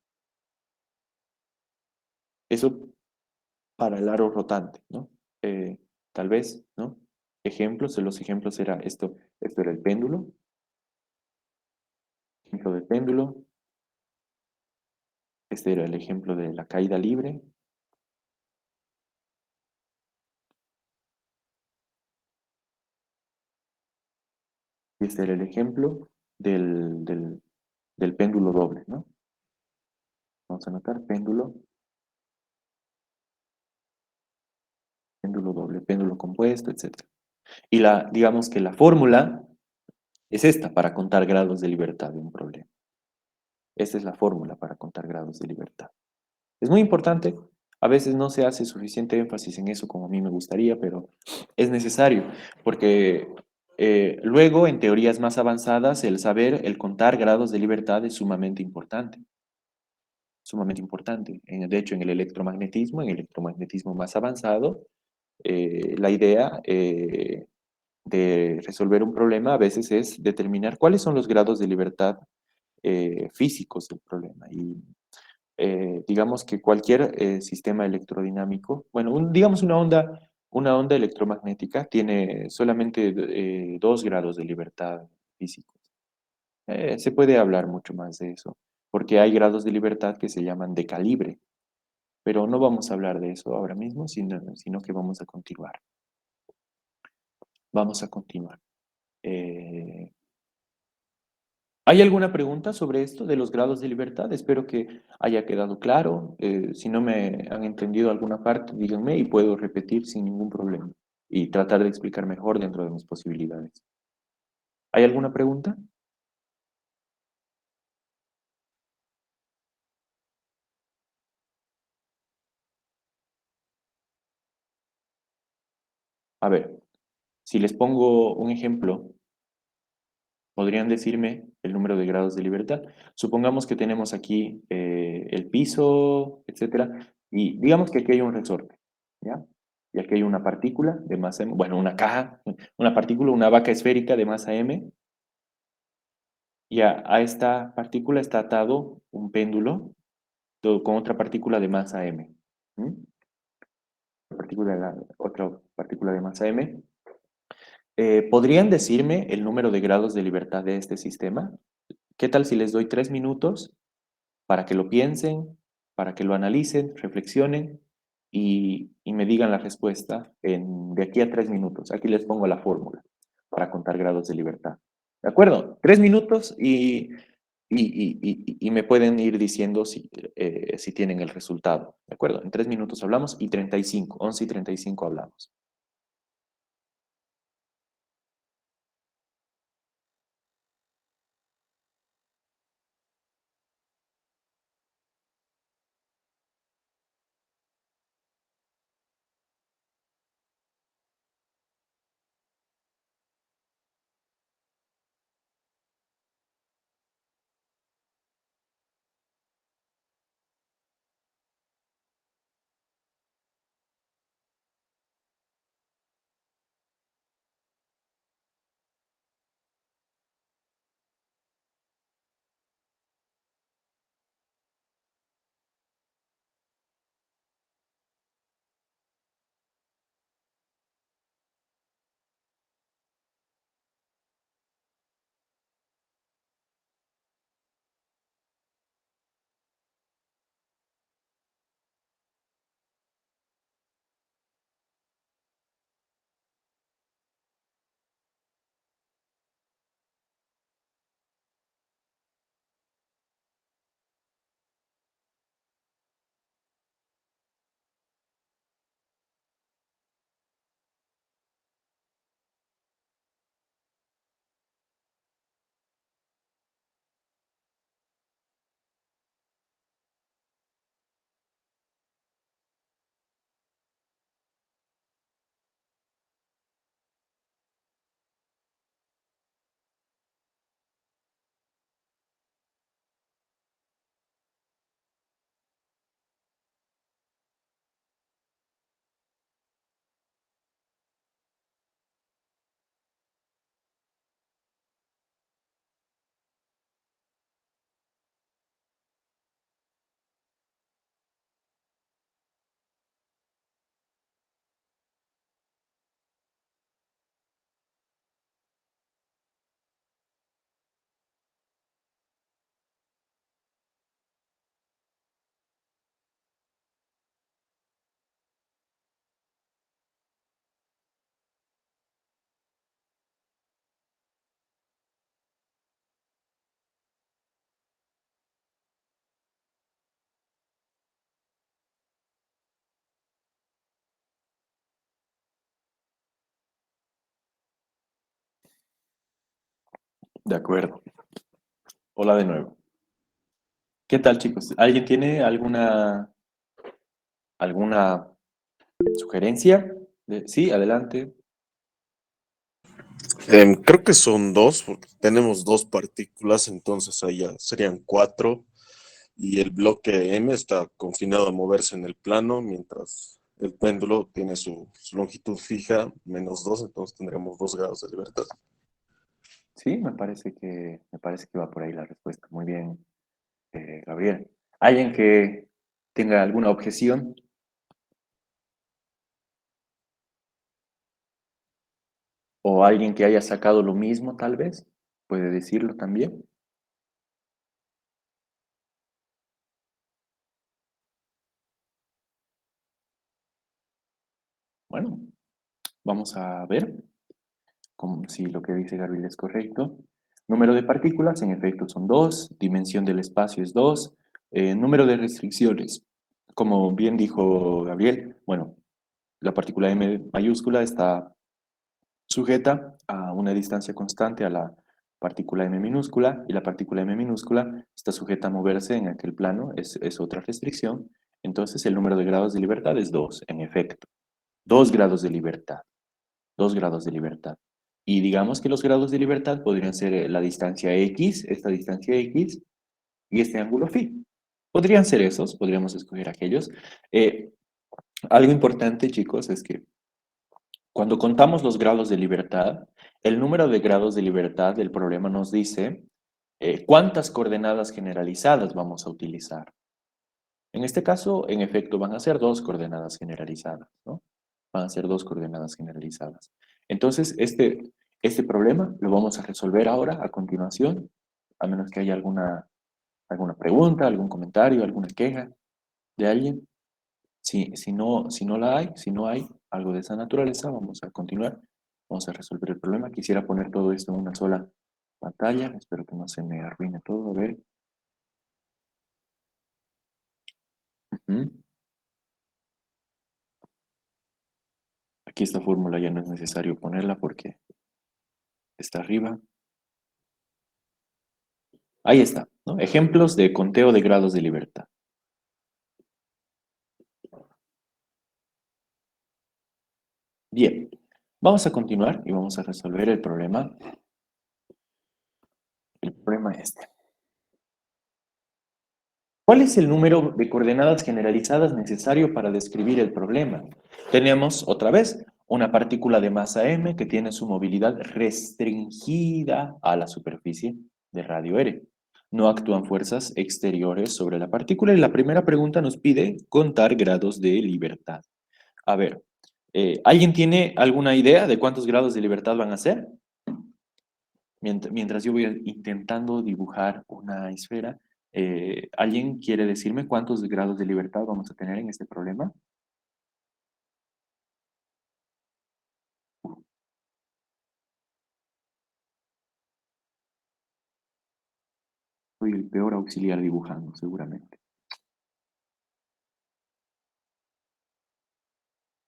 Speaker 1: Eso para el aro rotante, ¿no? Tal vez, ¿no? Ejemplos, los ejemplos era esto era el péndulo, ejemplo del péndulo, este era el ejemplo de la caída libre, y este era el ejemplo del péndulo doble, ¿no? Vamos a anotar péndulo doble, péndulo compuesto, etc. Y digamos que la fórmula es esta para contar grados de libertad de un problema. Esta es la fórmula para contar grados de libertad. Es muy importante, a veces no se hace suficiente énfasis en eso como a mí me gustaría, pero es necesario, porque luego en teorías más avanzadas el saber, el contar grados de libertad es sumamente importante. sumamente importante. De hecho, en el electromagnetismo más avanzado, la idea de resolver un problema a veces es determinar cuáles son los grados de libertad físicos del problema. Y digamos que cualquier sistema electrodinámico, bueno, digamos una onda electromagnética tiene solamente dos grados de libertad físicos. Se puede hablar mucho más de eso, porque hay grados de libertad que se llaman de calibre, pero no vamos a hablar de eso ahora mismo, sino que vamos a continuar. Vamos a continuar. Eh, ¿Hay alguna pregunta sobre esto de los grados de libertad? Espero que haya quedado claro. Si no me han entendido alguna parte, díganme y puedo repetir sin ningún problema y tratar de explicar mejor dentro de mis posibilidades. ¿Hay alguna pregunta? A ver, si les pongo un ejemplo, podrían decirme el número de grados de libertad. Supongamos que tenemos aquí el piso, etcétera, y digamos que aquí hay un resorte, ¿ya? Y aquí hay una partícula de masa m, bueno, una caja, una partícula, una vaca esférica de masa m, y a esta partícula está atado un péndulo con otra partícula de masa m. ¿Mm? Otra partícula de masa m. ¿Podrían decirme el número de grados de libertad de este sistema? ¿Qué tal si les doy 3 minutos para que lo piensen, para que lo analicen, reflexionen y me digan la respuesta de aquí a 3 minutos? Aquí les pongo la fórmula para contar grados de libertad. ¿De acuerdo? 3 minutos y me pueden ir diciendo si tienen el resultado. ¿De acuerdo? En 3 minutos hablamos y 35, 11:35 hablamos. De acuerdo. Hola de nuevo. ¿Qué tal, chicos? ¿Alguien tiene alguna sugerencia? Sí, adelante.
Speaker 3: Creo que son dos, porque tenemos dos partículas, entonces ahí ya serían cuatro. y el bloque M está confinado a moverse en el plano, mientras el péndulo tiene su longitud fija, -2, entonces tendremos 2 grados de libertad.
Speaker 1: Sí, me parece que va por ahí la respuesta. Muy bien, Gabriel. ¿Alguien que tenga alguna objeción? ¿O alguien que haya sacado lo mismo, tal vez? ¿Puede decirlo también? Bueno, vamos a ver si lo que dice Gabriel es correcto. Número de partículas, en efecto, son 2. Dimensión del espacio es 2. Número de restricciones, como bien dijo Gabriel, bueno, la partícula m mayúscula está sujeta a una distancia constante a la partícula m minúscula, y la partícula m minúscula está sujeta a moverse en aquel plano, es otra restricción. Entonces el número de grados de libertad es 2, en efecto. 2 grados de libertad. 2 grados de libertad. Y digamos que los grados de libertad podrían ser la distancia x, esta distancia x, y este ángulo phi. Podrían ser esos, podríamos escoger aquellos. Eh, Algo importante, chicos, es que cuando contamos los grados de libertad, el número de grados de libertad del problema nos dice cuántas coordenadas generalizadas vamos a utilizar. En este caso, en efecto, van a ser 2 coordenadas generalizadas, ¿no? Van a ser 2 coordenadas generalizadas. Entonces, este problema lo vamos a resolver ahora, a continuación, a menos que haya alguna pregunta, algún comentario, alguna queja de alguien. Si no la hay, si no hay algo de esa naturaleza, vamos a continuar, vamos a resolver el problema. Quisiera poner todo esto en una sola pantalla, espero que no se me arruine todo, a ver. Ujú. Aquí esta fórmula ya no es necesario ponerla porque está arriba. Ahí está, ¿no? Ejemplos de conteo de grados de libertad. Bien, vamos a continuar y vamos a resolver el problema este. ¿Cuál es el número de coordenadas generalizadas necesario para describir el problema? Tenemos otra vez una partícula de masa m que tiene su movilidad restringida a la superficie de radio R. No actúan fuerzas exteriores sobre la partícula y la primera pregunta nos pide contar grados de libertad. A ver, ¿alguien tiene alguna idea de cuántos grados de libertad van a ser? Mientras yo voy intentando dibujar una esfera, ¿alguien quiere decirme cuántos grados de libertad vamos a tener en este problema? Soy el peor auxiliar dibujando, seguramente.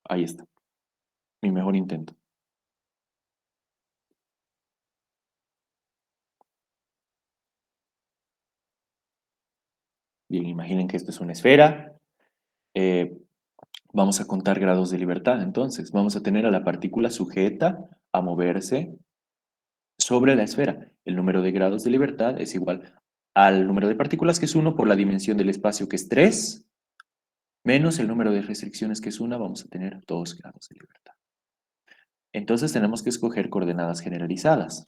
Speaker 1: Ahí está, mi mejor intento. Bien, imaginen que esto es una esfera. Eh, Vamos a contar grados de libertad, entonces. Vamos a tener a la partícula sujeta a moverse sobre la esfera. El número de grados de libertad es igual al número de partículas, que es 1, por la dimensión del espacio, que es 3, menos el número de restricciones, que es 1, vamos a tener 2 grados de libertad. Entonces tenemos que escoger coordenadas generalizadas.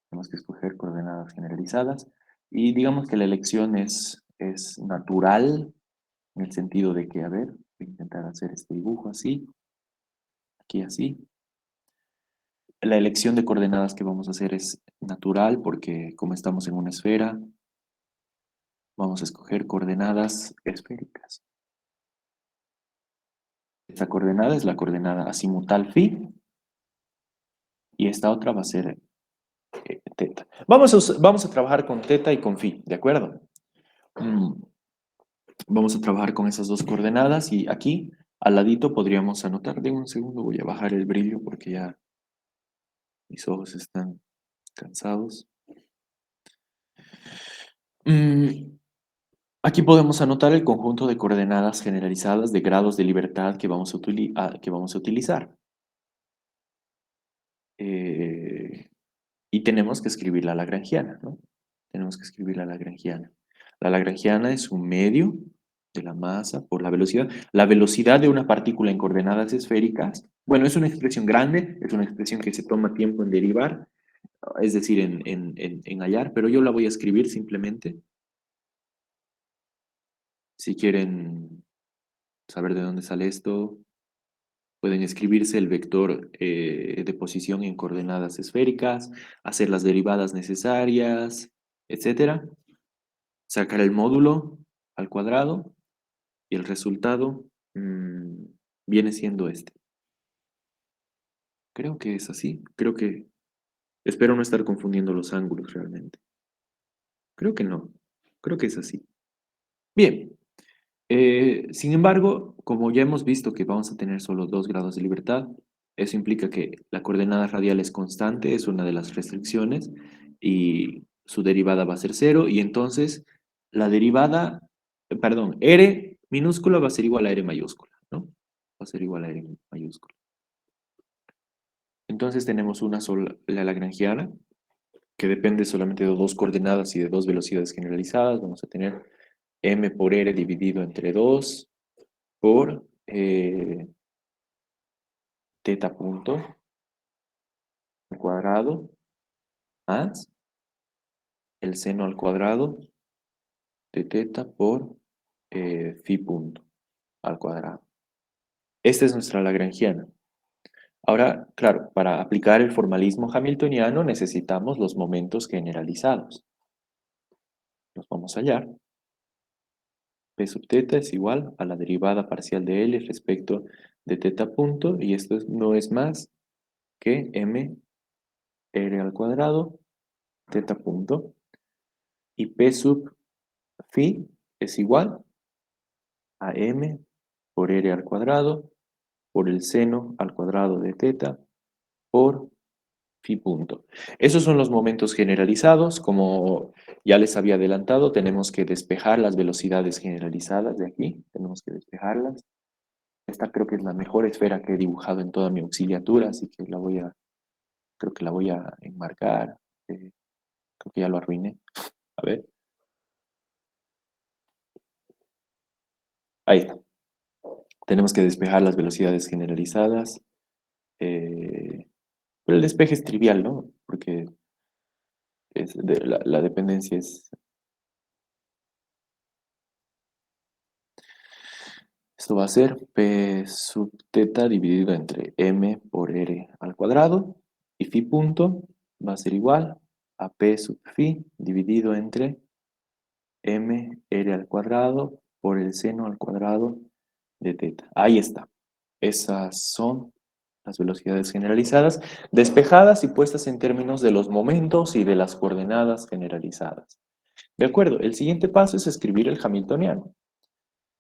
Speaker 1: Tenemos que escoger coordenadas generalizadas y digamos que la elección es natural, en el sentido de que, a ver, voy a intentar hacer este dibujo así, aquí así. La elección de coordenadas que vamos a hacer es natural porque como estamos en una esfera, vamos a escoger coordenadas esféricas. Esta coordenada es la coordenada azimutal phi y esta otra va a ser teta. Vamos a trabajar con teta y con phi, ¿de acuerdo? Mm, Vamos a trabajar con esas dos coordenadas y aquí al ladito podríamos anotar. De un segundo, voy a bajar el brillo porque ya mis ojos están cansados. Mm, Aquí podemos anotar el conjunto de coordenadas generalizadas de grados de libertad que que vamos a utilizar. Y tenemos que escribir la lagrangiana, ¿no? Tenemos que escribir la lagrangiana. La lagrangiana es un medio de la masa por la velocidad. La velocidad de una partícula en coordenadas esféricas, bueno, es una expresión grande, es una expresión que se toma tiempo en derivar, es decir, en hallar, pero yo la voy a escribir simplemente. Si quieren saber de dónde sale esto, pueden escribirse el vector de posición en coordenadas esféricas, hacer las derivadas necesarias, etcétera, sacar el módulo al cuadrado y el resultado viene siendo este. Creo que es así. Espero no estar confundiendo los ángulos realmente. Creo que no. Creo que es así. Bien. Sin embargo, como ya hemos visto que vamos a tener solo 2 grados de libertad, eso implica que la coordenada radial es constante, es una de las restricciones, y su derivada va a ser cero, y entonces la derivada, perdón, R minúscula va a ser igual a R mayúscula, ¿no? Va a ser igual a R mayúscula. Entonces tenemos una sola, la lagrangiana, que depende solamente de 2 coordenadas y de 2 velocidades generalizadas. Vamos a tener m por r dividido entre 2 por teta punto al cuadrado más el seno al cuadrado de teta por phi punto al cuadrado. Esta es nuestra lagrangiana. Ahora, claro, para aplicar el formalismo hamiltoniano necesitamos los momentos generalizados. Los vamos a hallar. P sub teta es igual a la derivada parcial de L respecto de teta punto, y esto no es más que m r al cuadrado teta punto, y P sub phi es igual a m por r al cuadrado por el seno al cuadrado de teta por phi punto. Esos son los momentos generalizados. Como ya les había adelantado, tenemos que despejar las velocidades generalizadas de aquí. Tenemos que despejarlas. Esta creo que es la mejor esfera que he dibujado en toda mi auxiliatura, así que creo que la voy a enmarcar. Creo que ya lo arruiné. A ver. Ahí está. Tenemos que despejar las velocidades generalizadas. Pero el despeje es trivial, ¿no? Porque la dependencia es... Esto va a ser P sub teta dividido entre M por R al cuadrado. Y phi punto va a ser igual a P sub phi dividido entre M R al cuadrado por el seno al cuadrado de teta. Ahí está. Esas son las velocidades generalizadas, despejadas y puestas en términos de los momentos y de las coordenadas generalizadas. De acuerdo, el siguiente paso es escribir el hamiltoniano.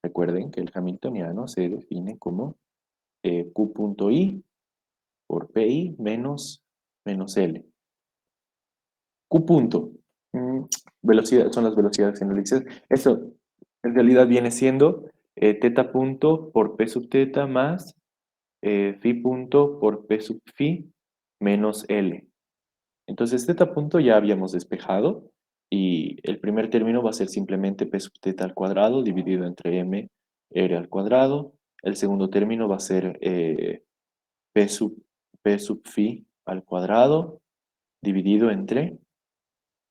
Speaker 1: Recuerden que el hamiltoniano se define como Q.I por PI menos L. Q punto, velocidad, son las velocidades generalizadas. Eso en realidad viene siendo teta punto por P sub teta más phi punto por P sub phi menos L. Entonces, teta punto ya habíamos despejado, y el primer término va a ser simplemente P sub teta al cuadrado dividido entre M R al cuadrado. El segundo término va a ser P sub phi al cuadrado dividido entre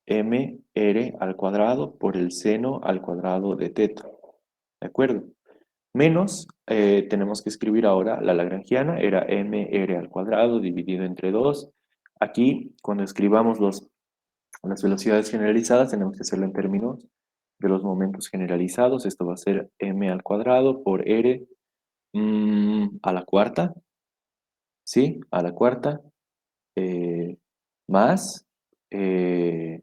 Speaker 1: M R al cuadrado por el seno al cuadrado de teta. ¿De acuerdo? Menos, tenemos que escribir ahora la lagrangiana, era mr al cuadrado dividido entre 2. Aquí, cuando escribamos las velocidades generalizadas, tenemos que hacerlo en términos de los momentos generalizados. Esto va a ser m al cuadrado por r a la cuarta, ¿sí? A la cuarta, eh, más el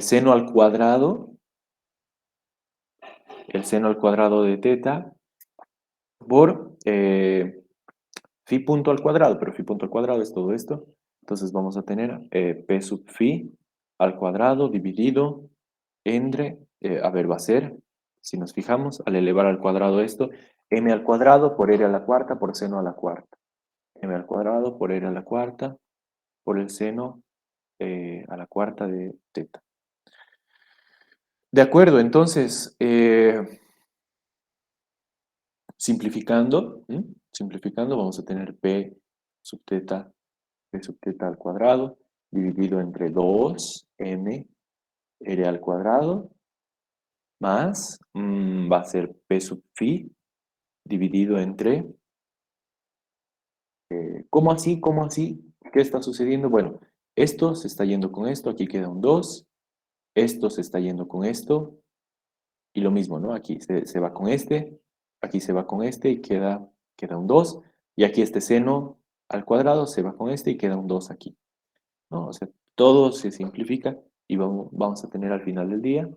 Speaker 1: seno al cuadrado, de teta por phi punto al cuadrado, pero phi punto al cuadrado es todo esto. Entonces vamos a tener P sub phi al cuadrado dividido entre, a ver, va a ser, si nos fijamos, al elevar al cuadrado esto, m al cuadrado por r a la cuarta por seno a la cuarta. M al cuadrado por r a la cuarta por el seno a la cuarta de teta. De acuerdo, entonces, simplificando, ¿m? Simplificando, vamos a tener P sub teta al cuadrado dividido entre 2m r al cuadrado más, va a ser P sub phi dividido entre, ¿cómo así? ¿Cómo así? ¿Qué está sucediendo? Bueno, esto se está yendo con esto, aquí queda un 2, esto se está yendo con esto, y lo mismo, ¿no? Aquí se va con este, aquí se va con este y queda un 2, y aquí este seno al cuadrado se va con este y queda un 2 aquí, ¿no? O sea, todo se simplifica y vamos a tener al final del día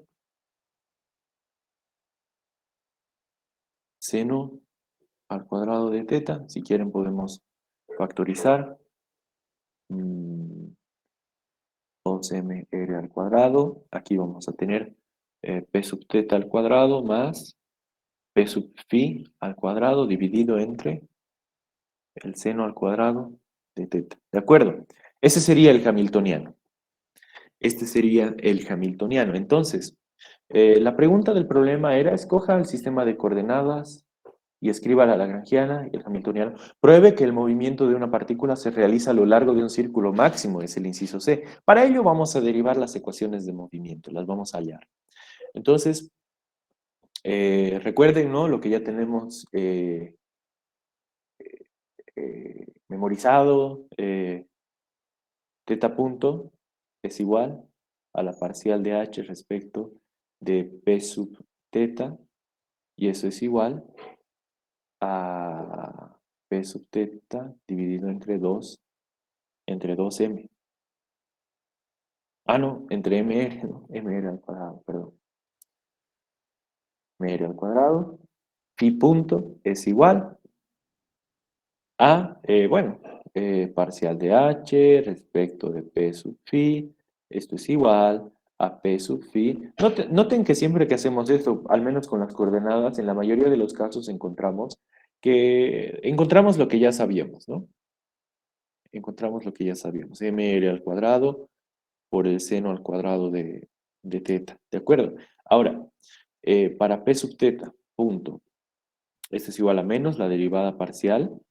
Speaker 1: seno al cuadrado de teta. Si quieren podemos factorizar. 2mr al cuadrado. Aquí vamos a tener p sub teta al cuadrado más p sub phi al cuadrado dividido entre el seno al cuadrado de teta. ¿De acuerdo? Ese sería el hamiltoniano. Este sería el hamiltoniano. Entonces, la pregunta del problema era, escoja el sistema de coordenadas y escriba la lagrangiana y el hamiltoniano. Pruebe que el movimiento de una partícula se realiza a lo largo de un círculo máximo, es el inciso C. Para ello vamos a derivar las ecuaciones de movimiento, las vamos a hallar. Entonces, recuerden, ¿no? Lo que ya tenemos memorizado, teta punto es igual a la parcial de h respecto de p sub teta, y eso es igual a p sub teta dividido entre 2m. Ah, no, entre mr, ¿no? Mr al cuadrado, perdón. Mr al cuadrado, phi punto es igual a, bueno, parcial de h respecto de p sub phi. Esto es igual a p sub phi. Noten que siempre que hacemos esto, al menos con las coordenadas, en la mayoría de los casos encontramos lo que ya sabíamos, ¿no? Encontramos lo que ya sabíamos. Mr al cuadrado por el seno al cuadrado de teta, ¿de acuerdo? Ahora, para p sub teta, punto, esto es igual a menos la derivada parcial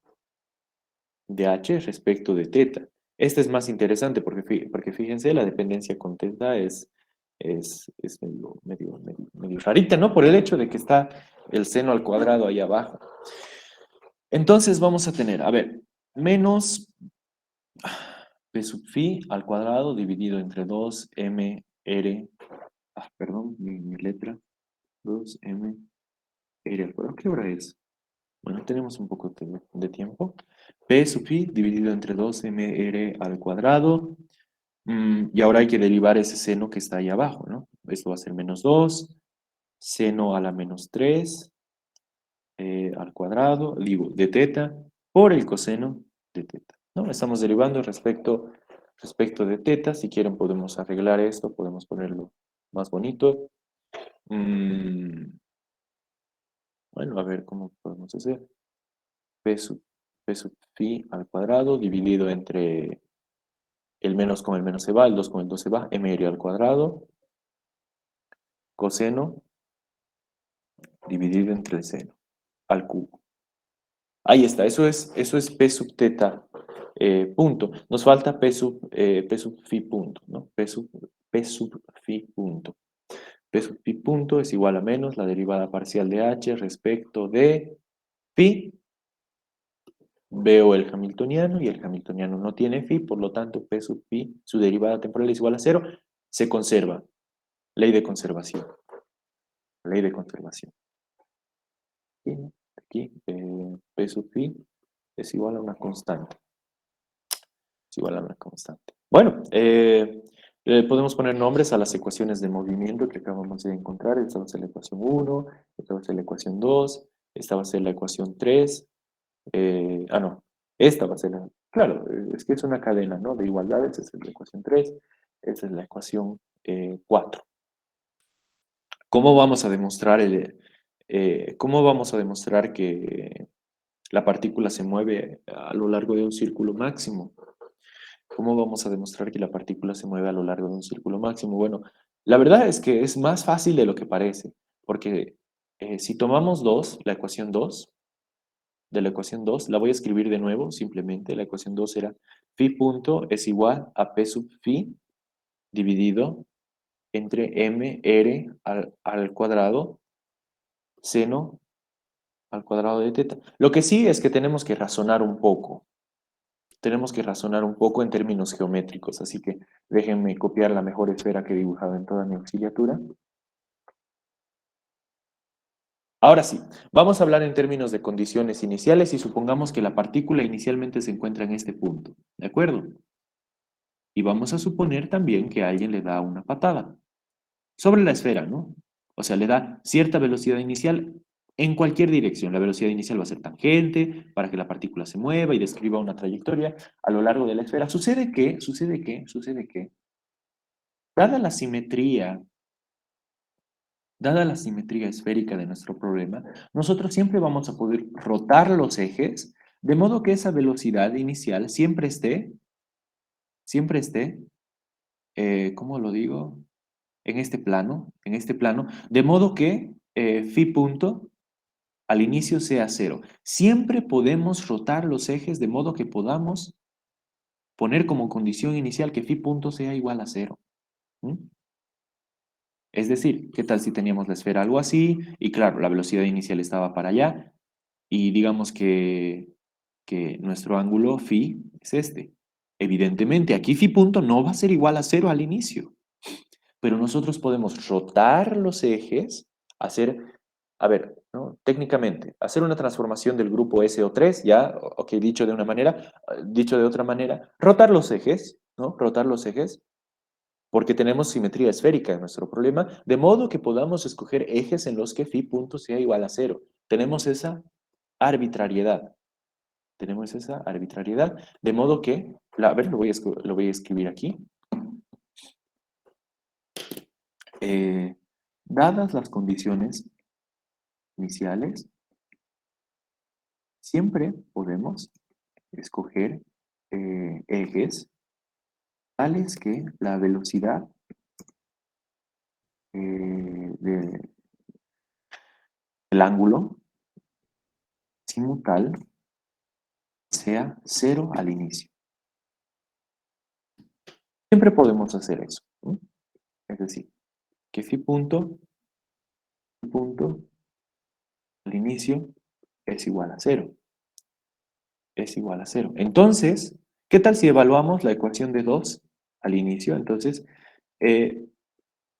Speaker 1: de h respecto de teta. Este es más interesante porque fíjense, la dependencia con teta es medio rarita, ¿no? Por el hecho de que está el seno al cuadrado ahí abajo. Entonces vamos a tener, a ver, menos p sub phi al cuadrado dividido entre 2m r, perdón, mi letra, 2m r al cuadrado. ¿Qué hora es? Bueno, tenemos un poco de tiempo. P sub phi dividido entre 2mr al cuadrado. Y ahora hay que derivar ese seno que está ahí abajo, ¿no? Esto va a ser menos 2, seno a la menos 3 al cuadrado, digo, de teta, por el coseno de teta, ¿no? Estamos derivando respecto de teta. Si quieren podemos arreglar esto, podemos ponerlo más bonito. Bueno, a ver cómo podemos hacer. P sub phi al cuadrado dividido entre el menos con el menos se va, el 2 con el 2 se va, mr al cuadrado, coseno dividido entre el seno al cubo. Ahí está, eso es P sub teta punto. Nos falta P sub phi punto, ¿no? P sub phi punto. P sub phi punto es igual a menos la derivada parcial de h respecto de phi. Veo el hamiltoniano y el hamiltoniano no tiene phi, por lo tanto P sub phi, su derivada temporal es igual a 0, se conserva. Ley de conservación. Ley de conservación. Aquí, P sub phi es igual a una constante. Es igual a una constante. Bueno, podemos poner nombres a las ecuaciones de movimiento que acabamos de encontrar. Esta va a ser la ecuación 1, esta va a ser la ecuación 2, esta va a ser la ecuación 3. No, esta va a ser la... Claro, es que es una cadena, ¿no? De igualdades. Esa es la ecuación 3, esa es la ecuación 4. ¿Cómo vamos a demostrar cómo vamos a demostrar que la partícula se mueve a lo largo de un círculo máximo? ¿Cómo vamos a demostrar que la partícula se mueve a lo largo de un círculo máximo? Bueno, La verdad es que es más fácil de lo que parece, porque si tomamos 2, la ecuación 2, de la ecuación 2, la voy a escribir de nuevo, simplemente, la ecuación 2 era phi punto es igual a P sub phi dividido entre m r al cuadrado seno al cuadrado de teta. Lo que sí es que tenemos que razonar un poco. Tenemos que razonar un poco en términos geométricos, así que déjenme copiar la mejor esfera que he dibujado en toda mi auxiliatura. Ahora sí, vamos a hablar en términos de condiciones iniciales y supongamos que la partícula inicialmente se encuentra en este punto, ¿de acuerdo? Y vamos a suponer también que alguien le da una patada sobre la esfera, ¿no? O sea, le da cierta velocidad inicial en cualquier dirección. La velocidad inicial va a ser tangente para que la partícula se mueva y describa una trayectoria a lo largo de la esfera. Sucede que, dada la simetría, dada la simetría esférica de nuestro problema, nosotros siempre vamos a poder rotar los ejes de modo que esa velocidad inicial siempre esté, ¿cómo lo digo? En este plano, de modo que phi punto al inicio sea cero. Siempre podemos rotar los ejes de modo que podamos poner como condición inicial que phi punto sea igual a cero. ¿Mm? Es decir, ¿qué tal si teníamos la esfera algo así? Y claro, la velocidad inicial estaba para allá y digamos que nuestro ángulo phi es este. Evidentemente, aquí phi punto no va a ser igual a cero al inicio. Pero nosotros podemos rotar los ejes, hacer, a ver, ¿no? Técnicamente, hacer una transformación del grupo SO3, ya, ok, dicho de otra manera, rotar los ejes, ¿no? Rotar los ejes, porque tenemos simetría esférica en nuestro problema, de modo que podamos escoger ejes en los que phi punto sea igual a cero. Tenemos esa arbitrariedad, de modo que, a ver, lo voy a escribir aquí. Eh, dadas las condiciones iniciales, siempre podemos escoger ejes tales que la velocidad del ángulo simutal sea cero al inicio. Siempre podemos hacer eso, ¿no? Es decir, que phi punto al inicio es igual a cero. Es igual a cero. Entonces, ¿qué tal si evaluamos la ecuación de 2 al inicio? Entonces, eh,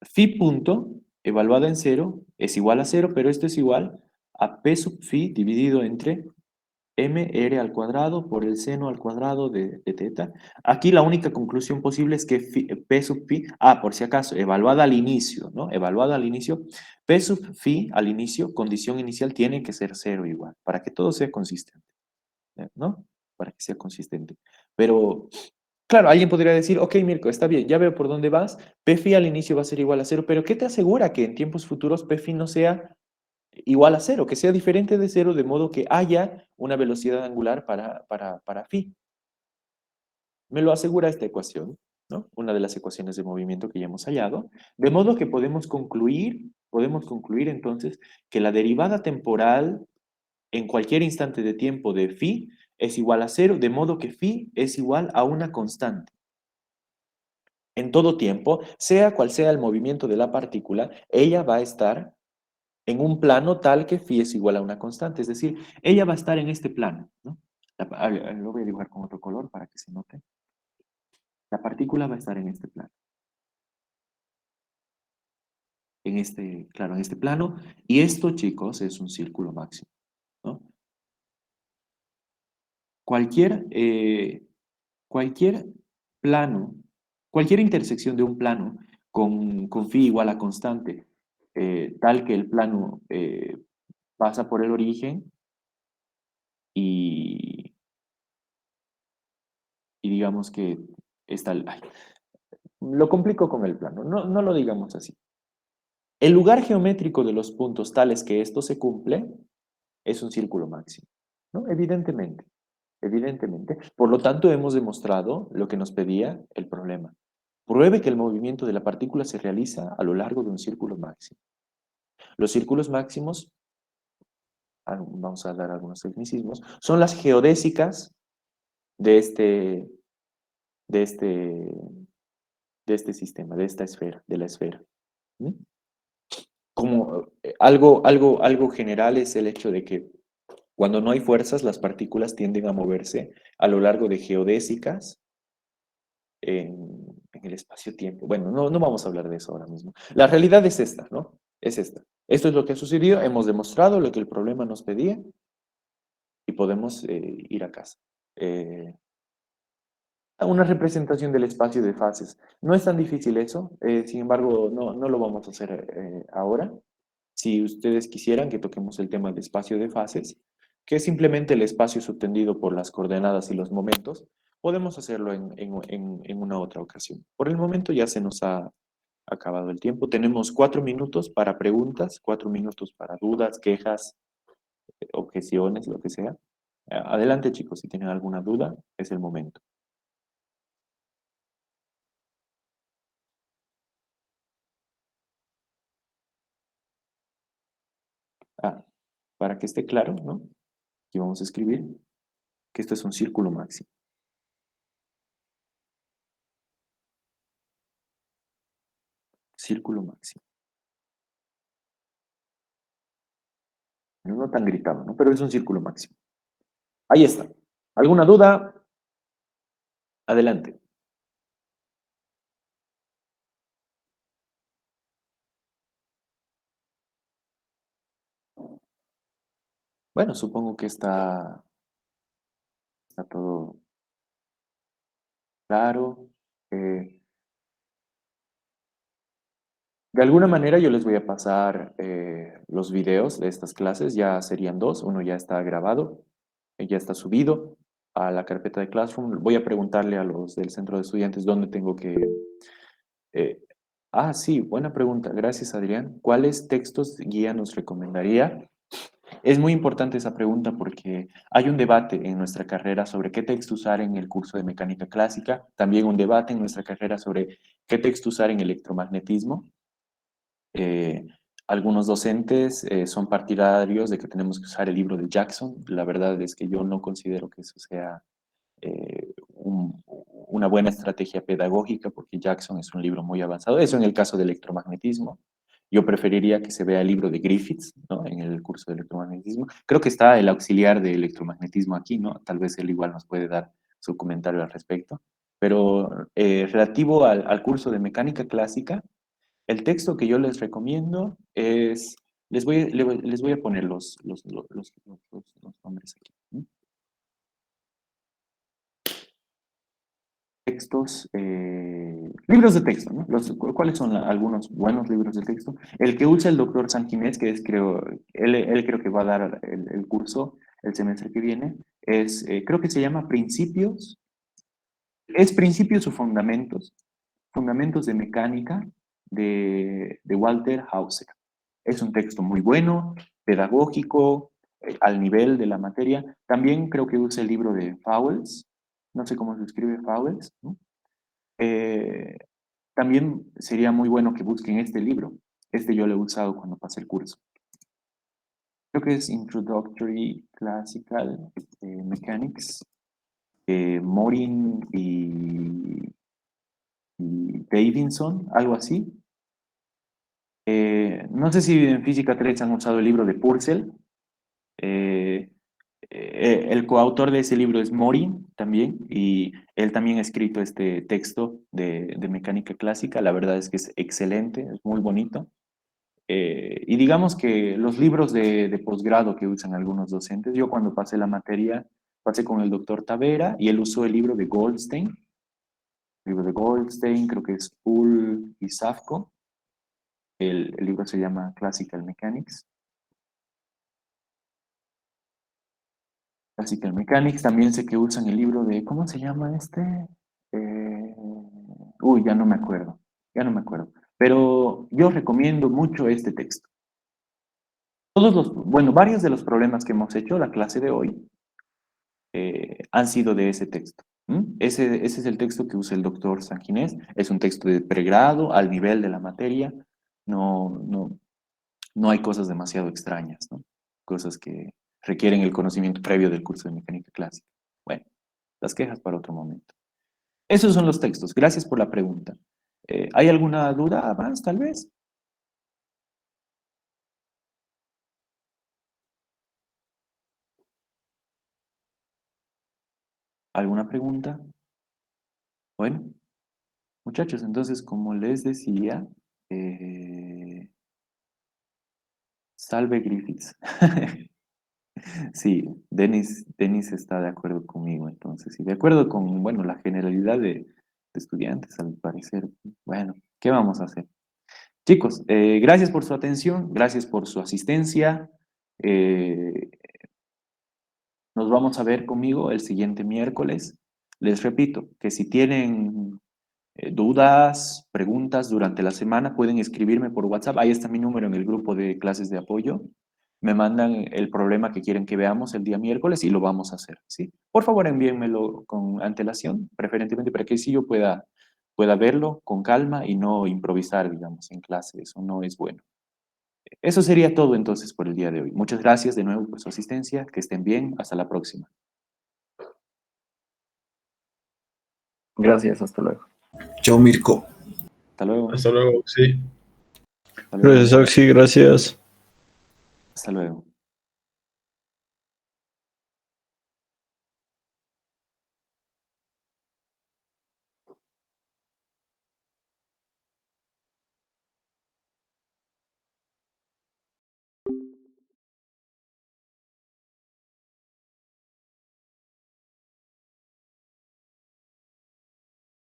Speaker 1: phi punto evaluada en cero es igual a cero, pero esto es igual a p sub phi dividido entre mr al cuadrado por el seno al cuadrado de teta. Aquí la única conclusión posible es que p sub phi, por si acaso, evaluada al inicio, ¿no? Evaluada al inicio, p sub phi al inicio, condición inicial, tiene que ser cero igual, para que todo sea consistente, ¿no? Para que sea consistente. Pero, claro, alguien podría decir, ok, Mirko, está bien, ya veo por dónde vas, p phi al inicio va a ser igual a cero, pero ¿qué te asegura que en tiempos futuros p phi no sea igual a cero, que sea diferente de cero, de modo que haya una velocidad angular para phi? Me lo asegura esta ecuación, ¿no? Una de las ecuaciones de movimiento que ya hemos hallado, de modo que podemos concluir entonces que la derivada temporal en cualquier instante de tiempo de phi es igual a cero, de modo que phi es igual a una constante. En todo tiempo, sea cual sea el movimiento de la partícula, ella va a estar en un plano tal que phi es igual a una constante, es decir, ella va a estar en este plano, ¿no? Lo voy a dibujar con otro color para que se note. La partícula va a estar en este plano, claro, en este plano, y esto, chicos, es un círculo máximo, ¿no? Cualquier, cualquier plano, cualquier intersección de un plano con phi igual a constante, tal que el plano pasa por el origen y, y digamos que está... Ay, lo complico con el plano, no, no lo digamos así. El lugar geométrico de los puntos tales que esto se cumple es un círculo máximo, ¿no? Evidentemente. Por lo tanto, hemos demostrado lo que nos pedía el problema. Pruebe que el movimiento de la partícula se realiza a lo largo de un círculo máximo. Los círculos máximos, vamos a dar algunos tecnicismos, son las geodésicas de este, de este, de este sistema, de esta esfera, de la esfera. ¿Mm? Como algo general es el hecho de que cuando no hay fuerzas, las partículas tienden a moverse a lo largo de geodésicas en el espacio-tiempo. Bueno, no vamos a hablar de eso ahora mismo. La realidad es esta, ¿no? Es esta. Esto es lo que ha sucedido, hemos demostrado lo que el problema nos pedía y podemos ir a casa. Una representación del espacio de fases. No es tan difícil eso, sin embargo, no lo vamos a hacer ahora. Si ustedes quisieran que toquemos el tema de espacio de fases, que es simplemente el espacio subtendido por las coordenadas y los momentos, podemos hacerlo en una otra ocasión. Por el momento ya se nos ha acabado el tiempo. Tenemos 4 minutos para preguntas, 4 minutos para dudas, quejas, objeciones, lo que sea. Adelante, chicos, si tienen alguna duda, es el momento. Ah, para que esté claro, ¿no? Aquí vamos a escribir que esto es un círculo máximo. Círculo máximo. No tan gritado, ¿no? Pero es un círculo máximo. Ahí está. ¿Alguna duda? Adelante. Bueno, supongo que está todo claro. Eh, de alguna manera yo les voy a pasar los videos de estas clases. Ya serían dos. Uno ya está grabado, ya está subido a la carpeta de Classroom. Voy a preguntarle a los del centro de estudiantes dónde tengo que... eh, sí, buena pregunta. Gracias, Adrián. ¿Cuáles textos guía nos recomendaría? Es muy importante esa pregunta porque hay un debate en nuestra carrera sobre qué texto usar en el curso de mecánica clásica, también un debate en nuestra carrera sobre qué texto usar en electromagnetismo. Eh, Algunos docentes son partidarios de que tenemos que usar el libro de Jackson. La verdad es que yo no considero que eso sea una buena estrategia pedagógica porque Jackson es un libro muy avanzado. Eso en el caso de electromagnetismo. Yo preferiría que se vea el libro de Griffiths, ¿no? En el curso de electromagnetismo. Creo que está el auxiliar de electromagnetismo aquí, ¿no? Tal vez él igual nos puede dar su comentario al respecto. Pero relativo al curso de mecánica clásica, el texto que yo les recomiendo es, les voy a poner los nombres aquí. ¿No? Textos, libros de texto, ¿no? ¿Cuáles son algunos buenos libros de texto? El que usa el doctor Sanginés, que es creo, él creo que va a dar el curso el semestre que viene, creo que se llama Principios, es Principios o Fundamentos, Fundamentos de Mecánica de Walter Hauser. Es un texto muy bueno, pedagógico, al nivel de la materia. También creo que usa el libro de Fowles, no sé cómo se escribe Fowles, ¿no? Eh, También sería muy bueno que busquen este libro. Este yo lo he usado cuando pasé el curso. Creo que es Introductory Classical Mechanics. Morin y Davidson, algo así. No sé si en Física 3 han usado el libro de Purcell. Eh, el coautor de ese libro es Morin también, y él también ha escrito este texto de mecánica clásica. La verdad es que es excelente, es muy bonito. Y digamos que los libros de posgrado que usan algunos docentes, yo cuando pasé la materia, pasé con el doctor Tavera y él usó el libro de Goldstein, creo que es Poole y Safko. El libro se llama Classical Mechanics. Classical Mechanics, también sé que usan el libro de, ¿cómo se llama este? Eh, ya no me acuerdo, ya no me acuerdo. Pero yo recomiendo mucho este texto. Bueno, varios de los problemas que hemos hecho la clase de hoy han sido de ese texto. Ese es el texto que usa el doctor Sanginés. Es un texto de pregrado, al nivel de la materia. No hay cosas demasiado extrañas, ¿no? Cosas que requieren el conocimiento previo del curso de mecánica clásica. Bueno, las quejas para otro momento. Esos son los textos. Gracias por la pregunta. ¿Hay alguna duda más, tal vez? ¿Alguna pregunta? Bueno, muchachos, entonces, como les decía, salve Griffiths. Sí, Denis está de acuerdo conmigo, entonces, y de acuerdo con, bueno, la generalidad de estudiantes, al parecer. Bueno, ¿qué vamos a hacer? Chicos, gracias por su atención, gracias por su asistencia. eh, Nos vamos a ver conmigo el siguiente miércoles. Les repito que si tienen dudas, preguntas durante la semana, pueden escribirme por WhatsApp. Ahí está mi número en el grupo de clases de apoyo. Me mandan el problema que quieren que veamos el día miércoles y lo vamos a hacer, ¿sí? Por favor, envíenmelo con antelación, preferentemente para que sí yo pueda verlo con calma y no improvisar, digamos, en clase. Eso no es bueno. Eso sería todo entonces por el día de hoy. Muchas gracias de nuevo por su asistencia. Que estén bien. Hasta la próxima.
Speaker 2: Gracias, hasta luego.
Speaker 4: Chao, Mirko.
Speaker 1: Hasta luego.
Speaker 5: Hasta luego, sí.
Speaker 1: Hasta luego.
Speaker 6: Gracias, Oxy, gracias.
Speaker 1: Hasta luego.